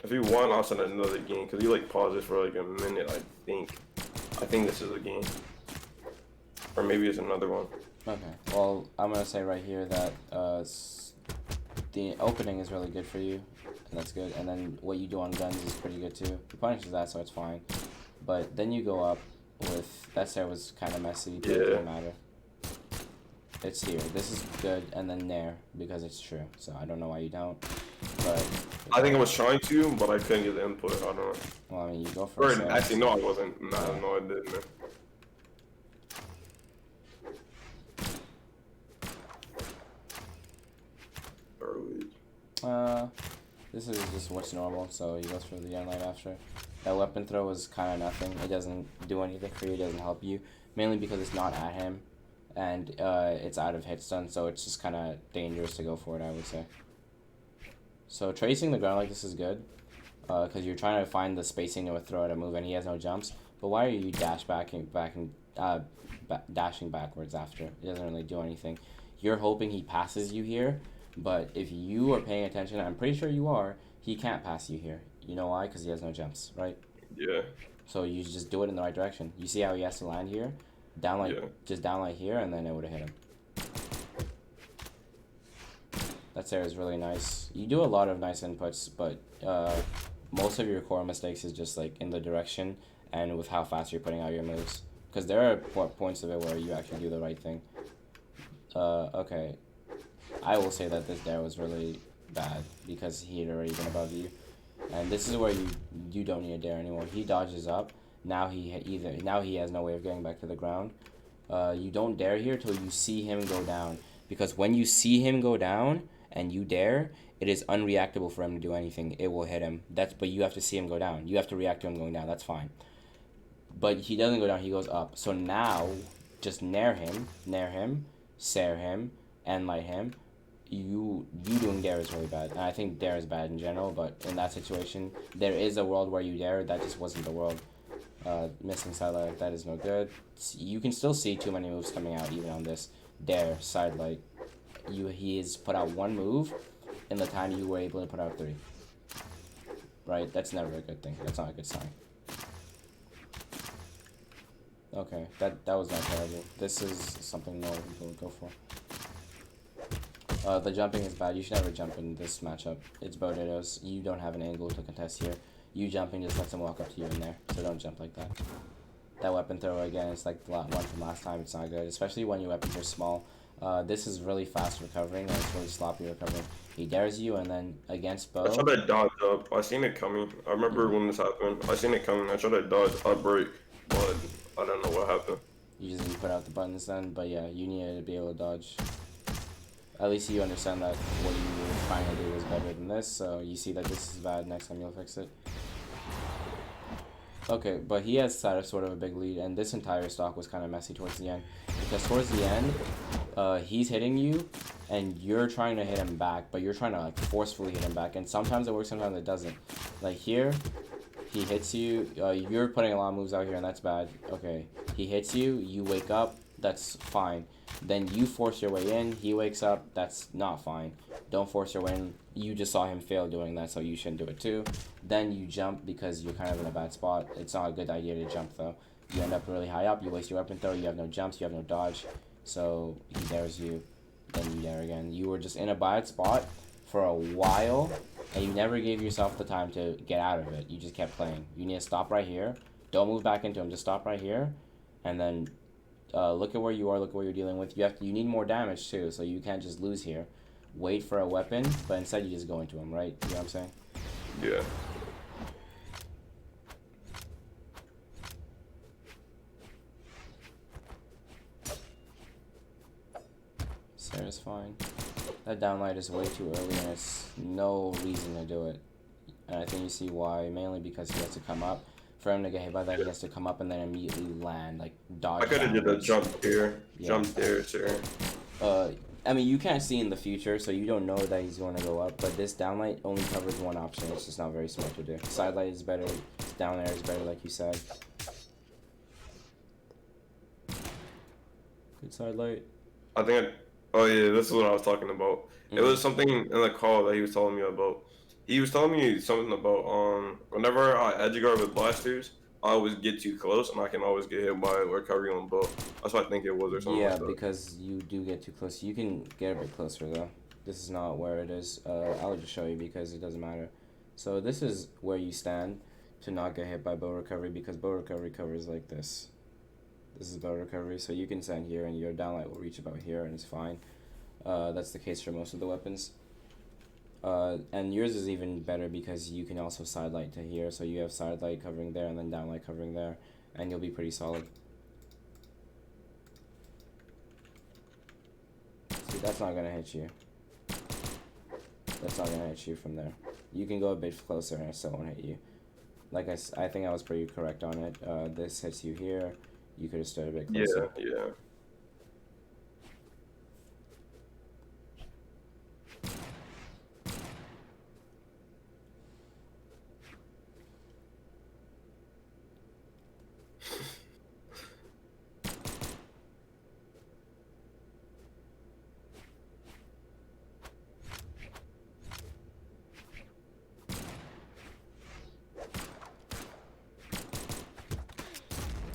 If he won, I'll send another game, because he like pauses for like a minute, I think. I think this is a game. Or maybe it's another one. Okay. Well, I'm gonna say right here that the opening is really good for you, and that's good. And then what you do on guns is pretty good too. He punishes that, so it's fine. But then you go up with that stair was kind of messy, but it Yeah. doesn't matter. It's here. This is good, and then there because it's true. So I don't know why you don't, but I think I was trying to, but I couldn't get the input. I don't know. well, I mean, you go for Or a stair. actually, no, I wasn't. No, Yeah. no, I didn't. Early. This is just what's normal. So he goes for the unlight after. That weapon throw is kind of nothing. It doesn't do anything for you. It doesn't help you, mainly because it's not at him, and it's out of hit stun. So it's just kind of dangerous to go for it, I would say. So tracing the ground like this is good, because you're trying to find the spacing to throw at a move, and he has no jumps. But why are you dashing backwards after? It doesn't really do anything. You're hoping he passes you here, but if you are paying attention, I'm pretty sure you are, he can't pass you here. You know why? Because he has no jumps, right? Yeah. So you just do it in the right direction. You see how he has to land here? Just down like here, and then it would have hit him. That there is really nice. You do a lot of nice inputs, but most of your core mistakes is just like in the direction and with how fast you're putting out your moves. Because there are points of it where you actually do the right thing. Okay. I will say that this dare was really bad because he had already been above you. And this is where you don't need a dare anymore. He dodges up. Now he has no way of getting back to the ground. You don't dare here till you see him go down. Because when you see him go down and you dare, it is unreactable for him to do anything. It will hit him. But you have to see him go down. You have to react to him going down. That's fine. But he doesn't go down, he goes up. So now, just nair him, sare him, and light him. You doing dare is really bad. And I think dare is bad in general, but in that situation, there is a world where you dare. That just wasn't the world. Missing side light, that is no good. You can still see too many moves coming out even on this dare side light. He has put out one move in the time you were able to put out 3. Right? That's never a good thing. That's not a good sign. Okay, that was not terrible. This is something normal people would go for. The jumping is bad. You should never jump in this matchup. It's potatoes. You don't have an angle to contest here. You jumping just lets him walk up to you in there. So don't jump like that. That weapon throw again, it's like the one from last time. It's not good, especially when your weapons are small. This is really fast recovering, and it's really sloppy recovering. He dares you, and then against bow. I tried to dodge up. I seen it coming. I remember when this happened. I seen it coming. I tried to dodge up break, but I don't know what happened. You just didn't put out the buttons then, but yeah, you needed to be able to dodge. At least you understand that what you were trying to do was better than this, so you see that this is bad, next time you'll fix it. Okay, but he has sort of a big lead, and this entire stock was kind of messy towards the end. Because towards the end, he's hitting you, and you're trying to hit him back, but you're trying to like forcefully hit him back, and sometimes it works, sometimes it doesn't. Like here, he hits you, you're putting a lot of moves out here, and that's bad. Okay, he hits you, you wake up, that's fine. Then you force your way in, he wakes up, that's not fine. Don't force your way in, you just saw him fail doing that, so you shouldn't do it too. Then you jump because you're kind of in a bad spot. It's not a good idea to jump though. You end up really high up, you waste your weapon throw, you have no jumps, you have no dodge. So he dares you, then you dare again. You were just in a bad spot for a while, and you never gave yourself the time to get out of it. You just kept playing. You need to stop right here. Don't move back into him, just stop right here, and then look at where you are, look at what you're dealing with. You need more damage too, so you can't just lose here. Wait for a weapon, but instead you just go into him, right? You know what I'm saying? Yeah. Sarah's fine. That downlight is way too early, and it's no reason to do it. And I think you see why, mainly because he has to come up. For him to get hit by that, he has to come up and then immediately land, like dodge. I could have did a jump there. Yeah. Jump there, sir. I mean, you can't see in the future, so you don't know that he's going to go up. But this downlight only covers one option. It's just not very smart to do. Side light is better. Down air is better, like you said. Good side light. I think. Oh yeah, this is what I was talking about. It was something in the call that he was telling me about. He was telling me something about whenever I edge guard with blasters, I always get too close, and I can always get hit by recovery on bow. That's what I think it was, or something Yeah, like that. because you do get too close. You can get a bit closer though. This is not where it is. I'll just show you because it doesn't matter. So this is where you stand to not get hit by bow recovery, because bow recovery covers like this. This is bow recovery, so you can stand here and your downlight will reach about here and it's fine. That's the case for most of the weapons. And yours is even better because you can also side light to here, so you have side light covering there and then downlight covering there, and you'll be pretty solid. See, that's not gonna hit you. That's not gonna hit you from there. You can go a bit closer and it still won't hit you. Like I think I was pretty correct on it. This hits you here. You could have stood a bit closer. Yeah.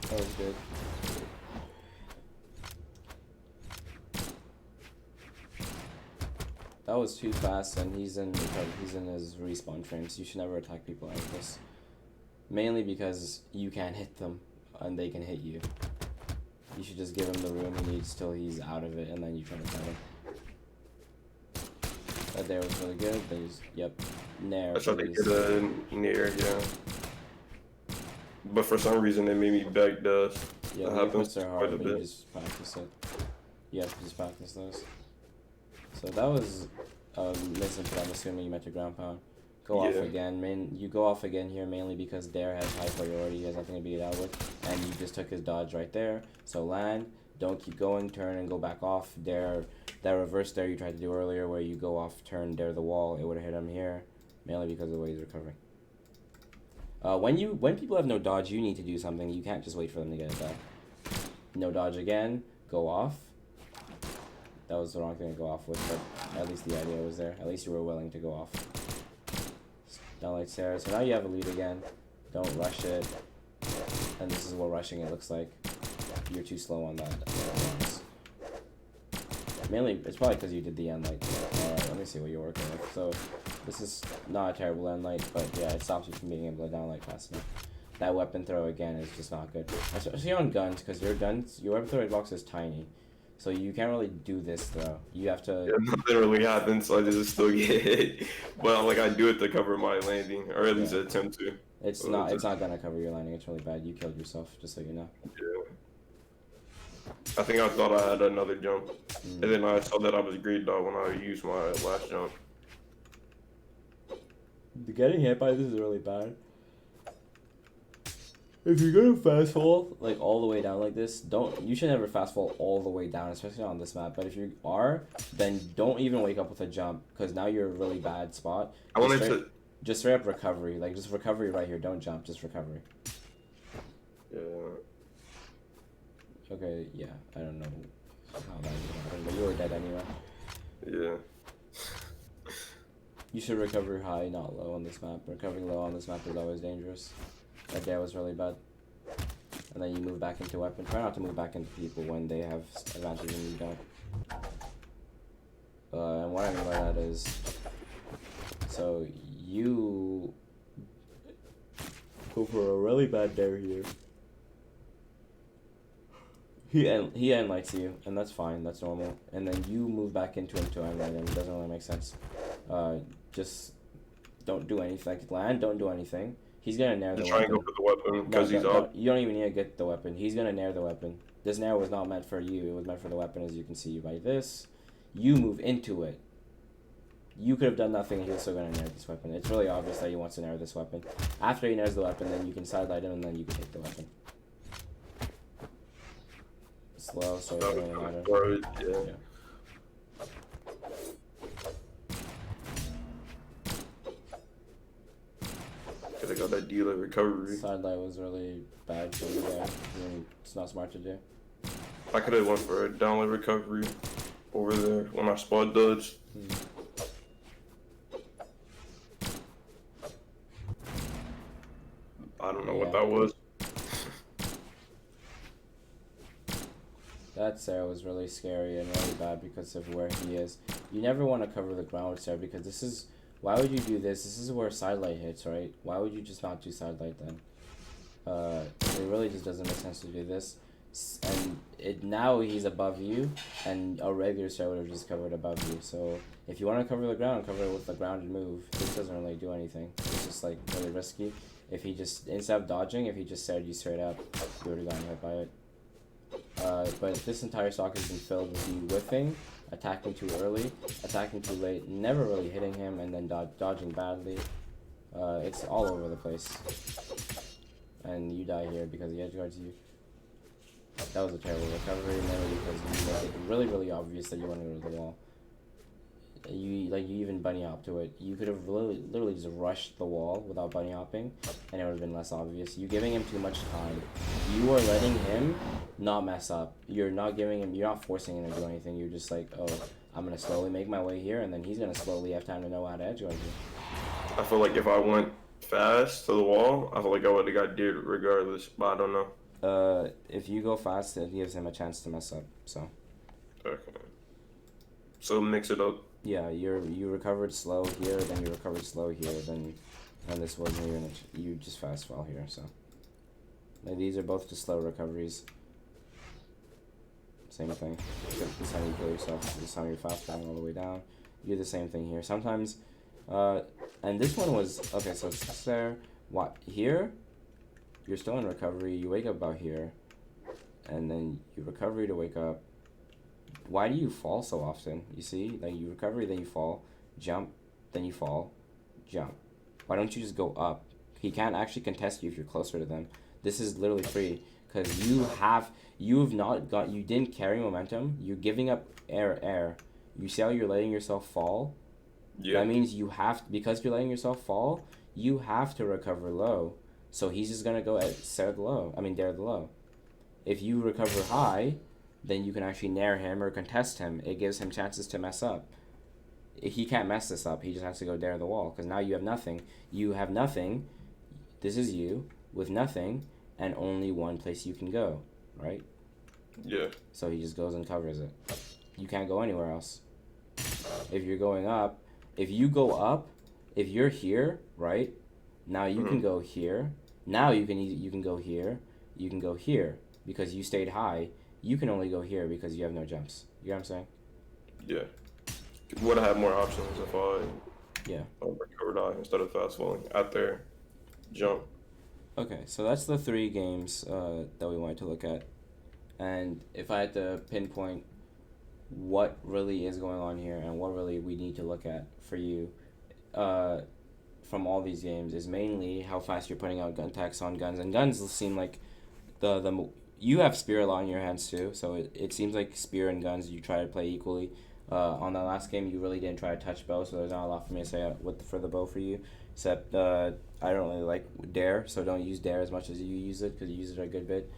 That was good. That was too fast, and he's in his respawn frames. You should never attack people like this. Mainly because you can't hit them, and they can hit you. You should just give him the room he needs till he's out of it, and then you try to fight him. That there was really good. There's, yep, nair. I tried to get a nair, yeah. But for some reason, they made me back dust. Yeah, that the happens inputs are quite a hard, but you bit. just practice it. You have to just practice those. So that was misinput. I'm assuming you meant to ground pound. Go off Yeah. again. You go off again here mainly because Dare has high priority. He has nothing to beat it out with. And you just took his dodge right there. So land, don't keep going, turn and go back off. Dare, that reverse Dare you tried to do earlier where you go off, turn, Dare the wall, it would have hit him here. Mainly because of the way he's recovering. When people have no dodge, you need to do something. You can't just wait for them to get it back. No dodge again, go off. That was the wrong thing to go off with, but at least the idea was there. At least you were willing to go off. Downlight stairs. So now you have a lead again. Don't rush it. And this is what rushing it looks like. You're too slow on that. Mainly, it's probably because you did the end light. Alright, let me see what you're working with. So, this is not a terrible end light, but yeah, it stops you from being able to downlight fast enough. That weapon throw again is just not good. Especially on guns, because your weapon throw box is tiny. So you can't really do this throw. You have to... Yeah, nothing really happens, so I just still get hit. But like I do it to cover my landing, or at least attempt to. It's not gonna cover your landing. It's really bad. You killed yourself, just so you know. Yeah. I think I thought I had another jump, and then I saw that I was green dot when I used my last jump. Getting hit by this is really bad. If you're gonna fast fall like all the way down like this, you should never fast fall all the way down, especially on this map. But if you are, then don't even wake up with a jump, because now you're in a really bad spot. Just straight up recovery, like just recovery right here. Don't jump, just recovery. Yeah. Okay, yeah, I don't know how that happened, but you were dead anyway. Yeah. You should recover high, not low on this map. Recovering low on this map is always dangerous. That there was really bad. And then you move back into weapon. Try not to move back into people when they have advantage and you don't. And what I mean by that is, so you go for a really bad dare here. He endlights you, and that's fine, that's normal. And then you move back into him to endlight him. It doesn't really make sense. Just don't do anything. Like land, don't do anything. He's gonna nair the weapon. Try and go for the weapon because he's up. You don't even need to get the weapon. He's gonna nair the weapon. This nair was not meant for you. It was meant for the weapon, as you can see by this. You move into it. You could have done nothing, and he was still gonna nair this weapon. It's really obvious that he wants to nair this weapon. After he nairs the weapon, then you can sidelight him, and then you can take the weapon. Slow, so it doesn't really matter. Yeah. Cause I got that deal of recovery. Sidelight was really bad for you there. It's not smart to do. I could have went for a downlight recovery over there when I spot dodged. I don't know what that was. that Sarah was really scary and really bad because of where he is. You never want to cover the ground with Sarah because this is... Why would you do this? This is where sidelight hits, right? Why would you just not do sidelight then? It really just doesn't make sense to do this. And now he's above you, and a regular Sarah would have just covered above you. So if you want to cover the ground, cover it with the grounded move. This doesn't really do anything. It's just like really risky. If he just, instead of dodging, if he just stared you straight up, you would have gotten hit by it. But this entire stock has been filled with you whiffing, attacking too early, attacking too late, never really hitting him, and then dodging badly. It's all over the place. And you die here because he edge guards you. That was a terrible recovery, mainly because you made it really, really obvious that you wanted to go to the wall. You even bunny hop to it. You could have literally just rushed the wall without bunny hopping, and it would have been less obvious. You giving him too much time. You are letting him not mess up. You're not giving him. You're not forcing him to do anything. You're just like, oh, I'm gonna slowly make my way here, and then he's gonna slowly have time to know how to edge guard you. I feel like if I went fast to the wall, I feel like I would have got deered regardless. But I don't know. If you go fast, it gives him a chance to mess up. So. Okay. So mix it up. Yeah, you recovered slow here, then you recovered slow here, then, and this wasn't even you just fast fell here. So. Like, these are both just slow recoveries. Same thing. Except this time you kill yourself. This time you're fast falling all the way down. You do the same thing here. Sometimes, and this one was okay. So it's there. What here? You're still in recovery, you wake up about here, and then you recovery to wake up. Why do you fall so often? You see? Like, you recovery, then you fall, jump, then you fall, jump. Why don't you just go up? He can't actually contest you if you're closer to them. This is literally free, because you didn't carry momentum, you're giving up air. You see how you're letting yourself fall? Yeah. That means you have, because you're letting yourself fall, you have to recover low. So he's just gonna go at dare the low. If you recover high, then you can actually nair him or contest him. It gives him chances to mess up. He can't mess this up. He just has to go dare the wall, because now you have nothing. You have nothing. This is you with nothing and only one place you can go, right? Yeah. So he just goes and covers it. You can't go anywhere else. If you're going up, if you go up, if you're here, right? Now you can go here. Now you can go here. You can go here because you stayed high. You can only go here because you have no jumps. You know what I'm saying? Yeah. Would have had more options if I recovered high instead of fast falling at their jump. Okay, so that's the 3 games that we wanted to look at. And if I had to pinpoint what really is going on here and what really we need to look at for you, from all these games is mainly how fast you're putting out gun attacks on guns. And guns seem like you have spear a lot in your hands too, so it seems like spear and guns you try to play equally. On the last game you really didn't try to touch bow, so there's not a lot for me to say for the bow for you, except I don't really like dare, so don't use dare as much as you use it, because you use it a good bit.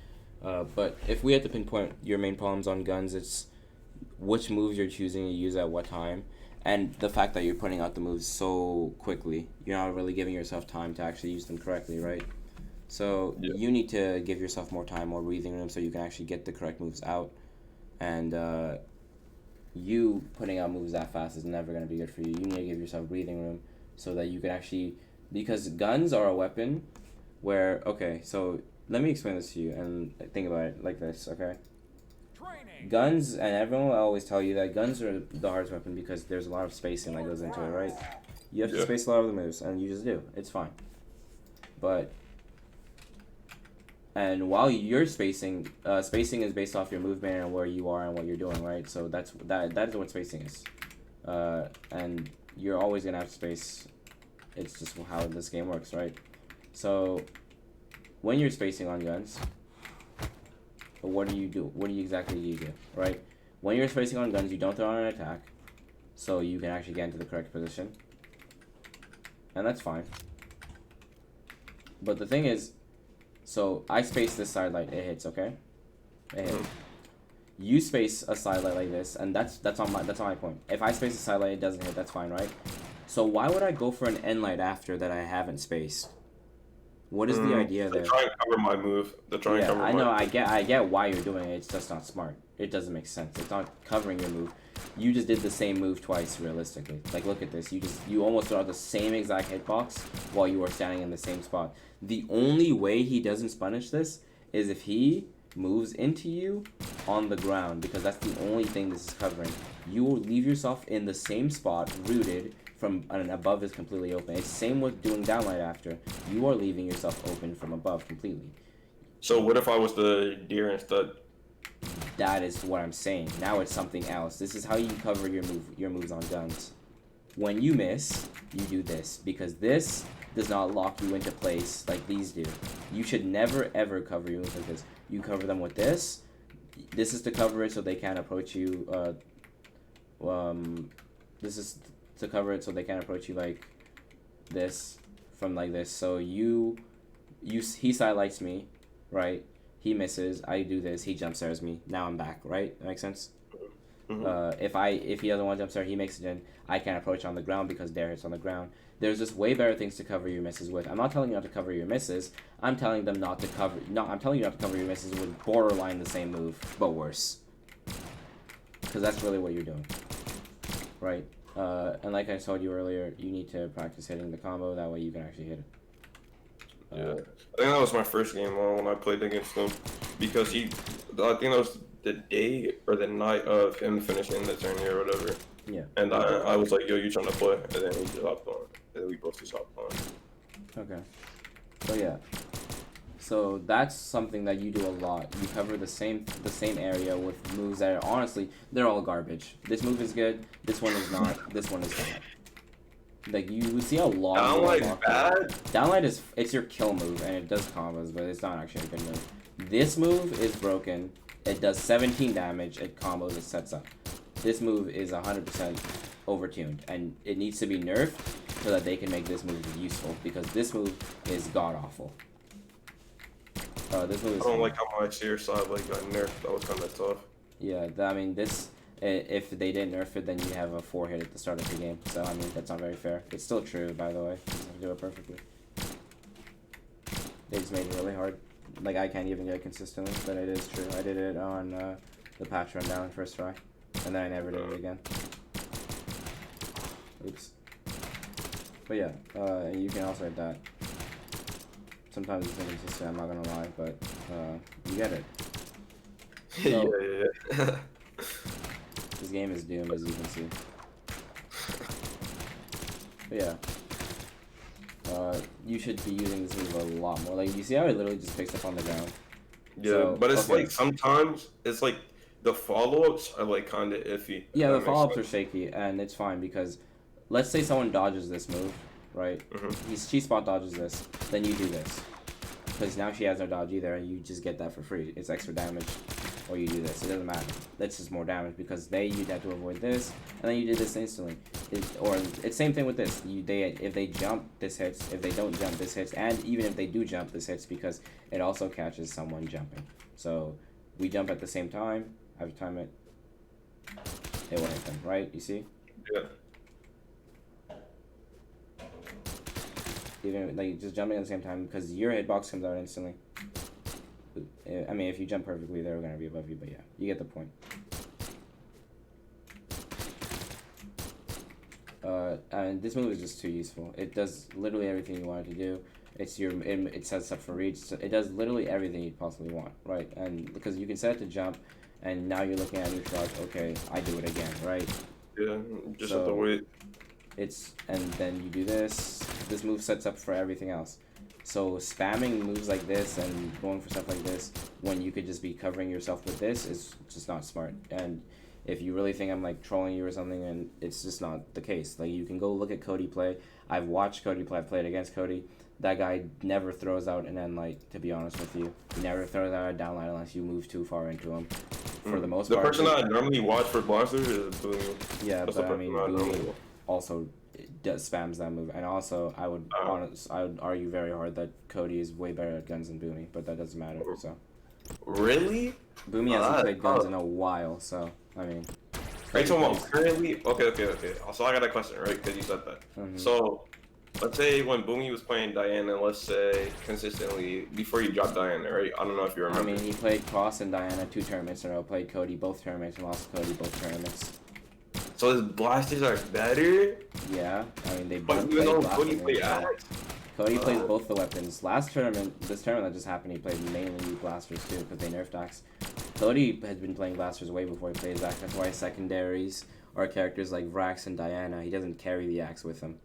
But if we had to pinpoint your main problems on guns, it's which moves you're choosing to use at what time. And the fact that you're putting out the moves so quickly, you're not really giving yourself time to actually use them correctly, right? So you need to give yourself more time, more breathing room, so you can actually get the correct moves out. And you putting out moves that fast is never going to be good for you. You need to give yourself breathing room so that you can actually... Because guns are a weapon where... Okay, so let me explain this to you and think about it like this, okay? Guns, and everyone will always tell you that guns are the hardest weapon because there's a lot of spacing that goes into it, right? You have to space a lot of the moves, and you just do. It's fine. But, and while you're spacing is based off your movement and where you are and what you're doing, right? So that is what spacing is. And you're always going to have space. It's just how this game works, right? So, when you're spacing on guns... What do you do? What exactly do you do, right? When you're spacing on guns, you don't throw out an attack, so you can actually get into the correct position. And that's fine. But the thing is, so I space this side light, it hits, okay? It hits. You space a side light like this, and that's on my point. If I space a side light, it doesn't hit, that's fine, right? So why would I go for an end light after that I haven't spaced? What is the idea there? To try and cover my move. To try and cover I my know. move. I get why you're doing it. It's just not smart. It doesn't make sense. It's not covering your move. You just did the same move twice, realistically. Like, look at this. You almost throw out the same exact hitbox while you are standing in the same spot. The only way he doesn't punish this is if he moves into you on the ground, because that's the only thing this is covering. You will leave yourself in the same spot, rooted, from and above is completely open. It's same with doing downlight after. You are leaving yourself open from above completely. So what if I was the deer instead? That is what I'm saying. Now it's something else. This is how you cover your moves on guns. When you miss, you do this, because this does not lock you into place like these do. You should never ever cover your moves like this. You cover them with this. This is to cover it so they can't approach you. This is to cover it so they can't approach you like this, from like this. So he sidelights me, right? He misses. I do this. He jump stares me. Now I'm back. Right? That makes sense. Mm-hmm. If he doesn't want to jump stare, he makes it in. I can't approach on the ground because there it's on the ground. There's just way better things to cover your misses with. I'm not telling you not to cover your misses. I'm telling them not to cover. No, I'm telling you not to cover your misses with borderline the same move, but worse. Because that's really what you're doing, right? And like I told you earlier, you need to practice hitting the combo. That way you can actually hit it. Yeah, I think that was my first game when I played against him, because I think that was the day or the night of him finishing the tourney or whatever. Yeah. And I was like, yo, you trying to play? And then he just hopped on. And then we both just hopped on. Okay. So yeah. So that's something that you do a lot. You cover the same area with moves that are honestly, they're all garbage. This move is good. This one is not. This one is not. Like, you would see a lot of Downlight bad? Downlight it's your kill move, and it does combos, but it's not actually a good move. This move is broken. It does 17 damage. It combos. It sets up. This move is 100% overtuned, and it needs to be nerfed so that they can make this move useful, because this move is god awful. This move is I don't like how my sheer side got nerfed. That was kind of tough. Yeah, I mean, this, if they didn't nerf it, then you have a 4 hit at the start of the game. So, I mean, that's not very fair. It's still true, by the way. You just have to do it perfectly. They just made it really hard. Like, I can't even get it consistently, but it is true. I did it on the patch rundown first try, and then I never did it again. Oops. But yeah, you can also hit that. Sometimes it's inconsistent, I'm not gonna lie, but you get it. So, yeah. This game is doomed, as you can see. But yeah. You should be using this move a lot more. Like, you see how it literally just picks up on the ground? Yeah, so, but it's like, sometimes, it's like, the follow-ups are like kind of iffy. Yeah, the follow-ups are shaky, and it's fine, because let's say someone dodges this move, right? She spot dodges this, then you do this. Because now she has no dodge either, and you just get that for free. It's extra damage, or you do this. It doesn't matter. That's just more damage, because you'd have to avoid this, and then you did this instantly. Or it's same thing with this. If they jump, this hits. If they don't jump, this hits. And even if they do jump, this hits, because it also catches someone jumping. So we jump at the same time. Every time it won't hit them, right? You see? Yeah. Even like just jumping at the same time, because your hitbox comes out instantly. I mean, if you jump perfectly, they're gonna be above you, but yeah, you get the point. And this move is just too useful. It does literally everything you want it to do. It sets up for reach. So it does literally everything you possibly want, right? And because you can set it to jump, and now you're looking at neutral, like, okay, I do it again, right? Yeah, just have to wait. And then you do this. This move sets up for everything else. So spamming moves like this and going for stuff like this when you could just be covering yourself with this is just not smart. And if you really think I'm like trolling you or something, and it's just not the case. Like, you can go look at Cody play. I've watched Cody play. I've played against Cody. That guy never throws out an end light, to be honest with you. He never throws out a down light unless you move too far into him. For the most part. The person I normally watch for blasters is Boom. Yeah, but I mean, Boom also spams that move, and also I would argue very hard that Cody is way better at guns than Boomy, but that doesn't matter. So really, Boomy hasn't played guns in a while, so I mean. Are you talking about currently? Okay. So I got a question, right? Because you said that. So let's say when Boomy was playing Diana, let's say consistently before you dropped Diana, right? I don't know if you remember. I mean, he played Cross and Diana 2 tournaments in a row. Played Cody both tournaments and lost to Cody both tournaments. So his blasters are better. Yeah, I mean they But both even played though Cody played blasters. Axe. Cody plays both the weapons. Last tournament, this tournament that just happened, he played mainly blasters too because they nerfed Axe. Cody has been playing blasters way before he plays Axe. That's why secondaries are characters like Vrax and Diana. He doesn't carry the Axe with him.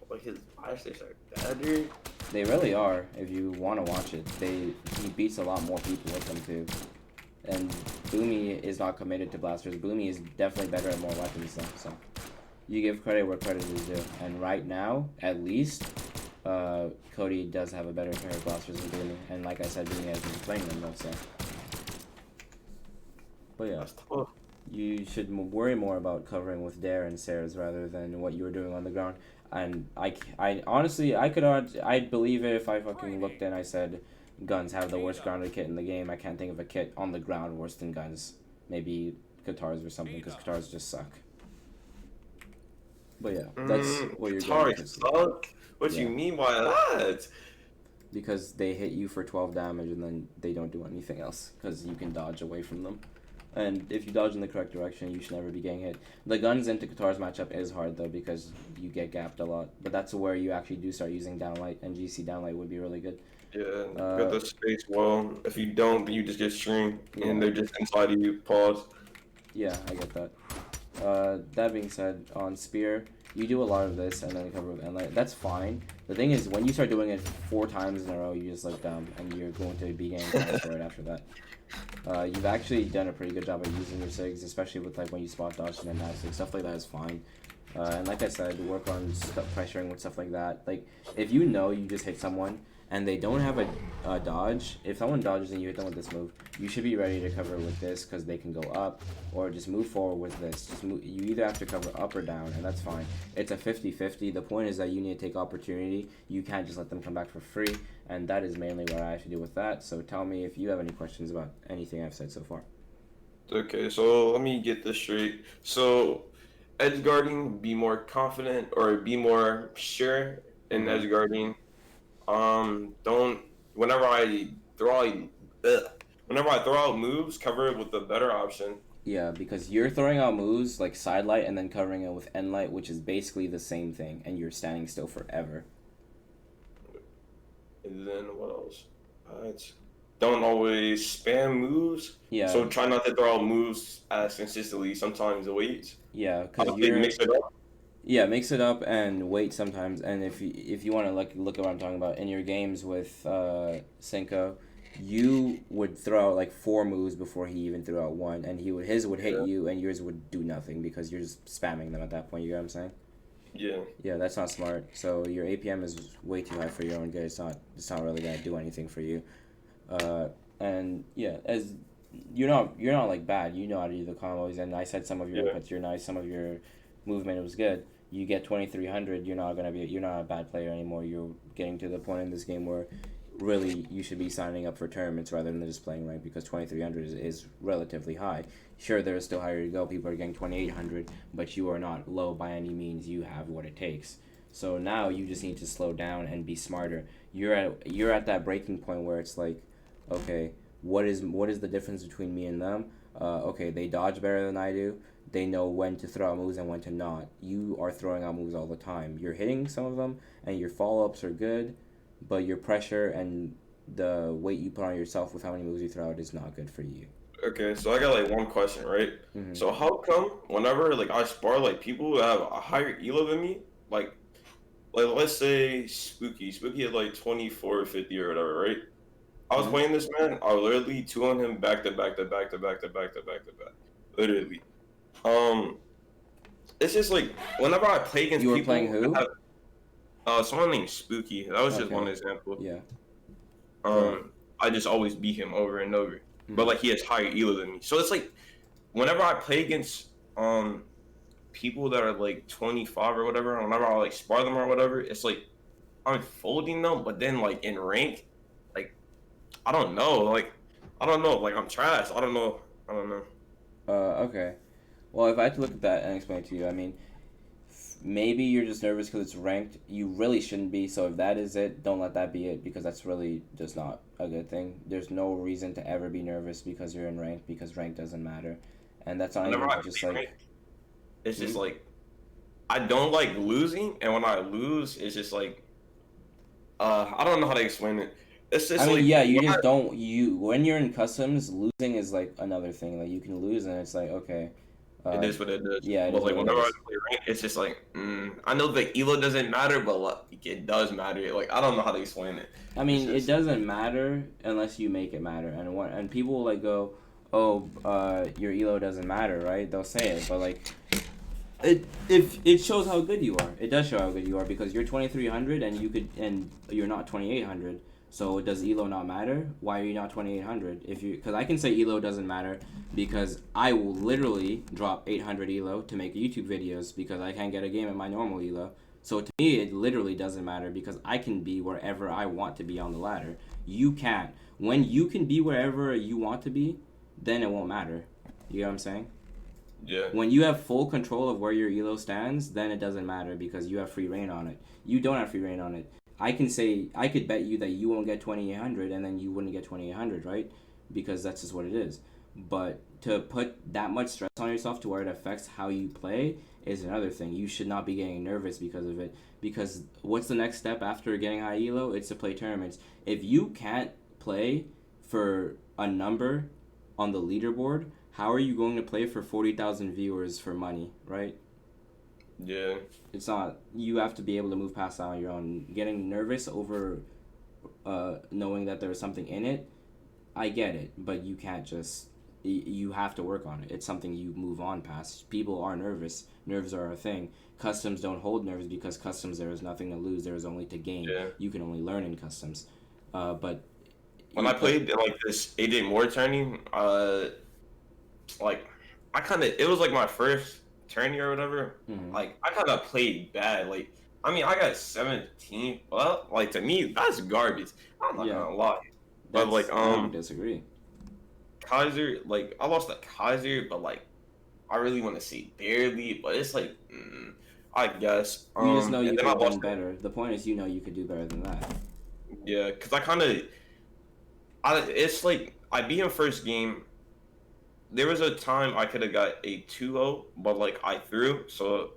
Like his blasters are better. They really are. If you want to watch it, he beats a lot more people with them too. And Boomy is not committed to blasters. Boomy is definitely better at more weapons though. So you give credit where credit is due. And right now, at least, Cody does have a better pair of blasters than Boomy. And like I said, Boomy has been playing them though. So, but yeah, That's tough. you should worry more about covering with Dare and Sarah's rather than what you were doing on the ground. And I honestly, I'd believe it if I fucking looked and I said Guns have the worst grounded kit in the game. I can't think of a kit on the ground worse than Guns. Maybe Guitars or something, because Guitars just suck. But yeah, that's what you're going to suck? What Yeah. you mean by that? Because they hit you for 12 damage and then they don't do anything else, because you can dodge away from them. And if you dodge in the correct direction, you should never be getting hit. The Guns into Guitars matchup is hard, though, because you get gapped a lot. But that's where you actually do start using Downlight, and GC Downlight would be really good. Yeah, got the space well. If you don't, then you just get streamed, and they're just inside of you. Pause. Yeah, I get that. That being said, on Spear, you do a lot of this and then cover with Endlight. That's fine. The thing is, when you start doing it 4 times in a row, you just look dumb, and you're going to be getting punished for it after that. You've actually done a pretty good job of using your SIGs, especially with like when you spot dodge and then dash SIG. Stuff like that is fine. And like I said, work on pressuring with stuff like that. Like, if you know you just hit someone and they don't have a dodge, if someone dodges and you hit them with this move, you should be ready to cover with this because they can go up, or just move forward with this. Just move, you either have to cover up or down, and that's fine. It's a 50-50. The point is that you need to take opportunity. You can't just let them come back for free, and that is mainly what I have to do with that. So tell me if you have any questions about anything I've said so far. Okay, so let me get this straight. So, edge guarding, be more confident or be more sure in edge guarding. Don't whenever I throw out moves, cover it with the better option. Yeah, because you're throwing out moves like side light and then covering it with end light, which is basically the same thing, and you're standing still forever. And then what else? Don't always spam moves. Yeah. So try not to throw out moves as consistently. Sometimes wait. Yeah, I because think mix it up. Yeah, mix it up and wait sometimes. And if you want to look at what I'm talking about in your games with Cinco, you would throw out like 4 moves before he even threw out 1, and his would hit you and yours would do nothing because you're just spamming them at that point. You get what I'm saying? Yeah. Yeah, that's not smart. So your APM is way too high for your own good. It's not really gonna do anything for you. And yeah, as you're not like bad. You know how to do the combos, and I said some of your inputs. You're nice. Some of your movement was good. You get 2300. You're not a bad player anymore. You're getting to the point in this game where really you should be signing up for tournaments rather than just playing ranked, because 2300 is relatively high. Sure, there is still higher to go. People are getting 2800, but you are not low by any means. You have what it takes. So now you just need to slow down and be smarter. You're at that breaking point where it's like, okay, what is the difference between me and them? Okay, they dodge better than I do. They know when to throw out moves and when to not. You are throwing out moves all the time. You're hitting some of them, and your follow-ups are good, but your pressure and the weight you put on yourself with how many moves you throw out is not good for you. Okay, so I got like one question, right? Mm-hmm. So how come whenever like I spar like people who have a higher elo than me, like let's say Spooky had like 2450 or whatever, right? I was playing this man, I was literally 2 on him back to back. Literally. It's just like whenever I play against people. You were people, playing who? Someone named Spooky. That was just one example. Yeah. I just always beat him over and over. But like he has higher elo than me. So it's like whenever I play against people that are like 25 or whatever, whenever I like spar them or whatever, it's like I'm folding them, but then like in rank, like I don't know, like I'm trash. I don't know. Okay. Well, if I had to look at that and explain it to you, I mean, maybe you're just nervous because it's ranked. You really shouldn't be. So if that is it, don't let that be it because that's really just not a good thing. There's no reason to ever be nervous because you're in rank because rank doesn't matter, and that's not Whenever even I just play like. ranked, it's just like I don't like losing, and when I lose, it's just like I don't know how to explain it. It's I just mean, like yeah, you just don't you when you're in customs, losing is like another thing. Like you can lose and it's like okay, it uh, is what it is. yeah, it But is like what it whenever I is. play ranked, it's just like I know the elo doesn't matter, but like it does matter. Like I don't know how to explain it. I It's mean, it just doesn't matter unless you make it matter, and people will like go, oh, your elo doesn't matter, right? They'll say it, but like it shows how good you are. It does show how good you are because you're 2300 and you're not 2800. So does elo not matter? Why are you not 2800? If you because I can say elo doesn't matter because I will literally drop 800 elo to make YouTube videos because I can't get a game at my normal elo. So to me it literally doesn't matter because I can be wherever I want to be on the ladder. You can't. When you can be wherever you want to be, then it won't matter. You know what I'm saying? yeah. When you have full control of where your elo stands, then it doesn't matter because you have free reign on it. You don't have free reign on it. I could bet you that you won't get 2800 and then you wouldn't get 2800, right? Because that's just what it is. But to put that much stress on yourself to where it affects how you play is another thing. You should not be getting nervous because of it. Because what's the next step after getting high elo? It's to play tournaments. If you can't play for a number on the leaderboard, how are you going to play for 40,000 viewers for money, right? Yeah. It's not. You have to be able to move past that on your own. Getting nervous over knowing that there's something in it, I get it, but you can't just. You have to work on it. It's something you move on past. People are nervous. Nerves are a thing. Customs don't hold nerves because customs there is nothing to lose. There is only to gain. Yeah. You can only learn in customs. But When I played like this AJ Moore tourney, like I kind of it was like my first tourney or whatever. mm-hmm. Like I kind of played bad. Like I mean I got 17. Well, like to me that's garbage. I'm not gonna lie. But like I don't disagree. Kaiser, like I lost to Kaiser, but like I really want to say barely. But it's like I guess. You just know you and could then I have done lost. better. The point is, you know you could do better than that. Yeah, cause I kind of. It's like I beat him first game. There was a time I could have got a 2-0, but like I threw, so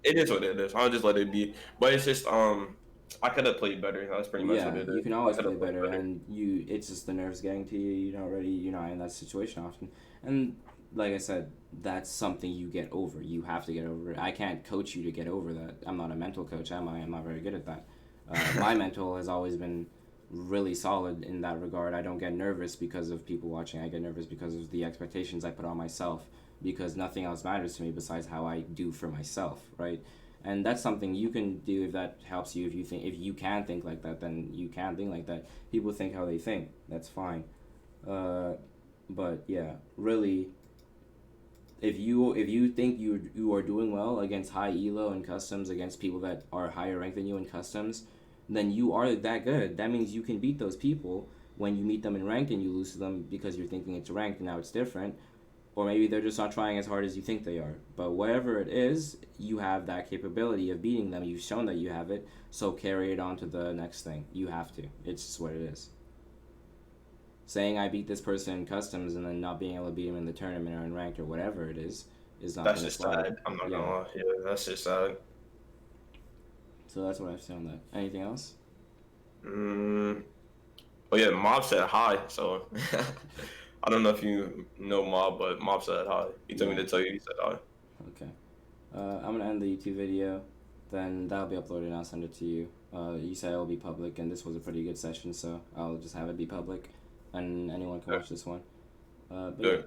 it is what it is. I'll just let it be. But it's just I could have played better. That's pretty much what it is. You can always play better, and it's just the nerves getting to you. You're not in that situation often, and like I said, that's something you get over. You have to get over it. I can't coach you to get over that. I'm not a mental coach, am I? I'm not very good at that. My mental has always been really solid in that regard. I don't get nervous because of people watching. I get nervous because of the expectations I put on myself because nothing else matters to me besides how I do for myself, right? And that's something you can do if that helps you. If you can think like that, then you can think like that. People think how they think. That's fine. But yeah, really, if you think you are doing well against high elo and customs against people that are higher ranked than you in customs, then you are that good. That means you can beat those people when you meet them in ranked and you lose to them because you're thinking it's ranked and now it's different. Or maybe they're just not trying as hard as you think they are. But whatever it is, you have that capability of beating them. You've shown that you have it, so carry it on to the next thing. You have to. It's just what it is. Saying I beat this person in customs and then not being able to beat him in the tournament or in ranked or whatever it is not That's going to just slide. sad. I'm not gonna lie. Yeah, that's just sad. So that's what I have to say on that. Anything else? Oh yeah, Mob said hi, so I don't know if you know Mob, but Mob said hi. He told me to tell you he said hi. Okay. I'm gonna end the YouTube video, then that'll be uploaded and I'll send it to you. You said it'll be public, and this was a pretty good session, so I'll just have it be public, and anyone can watch this one. But yeah.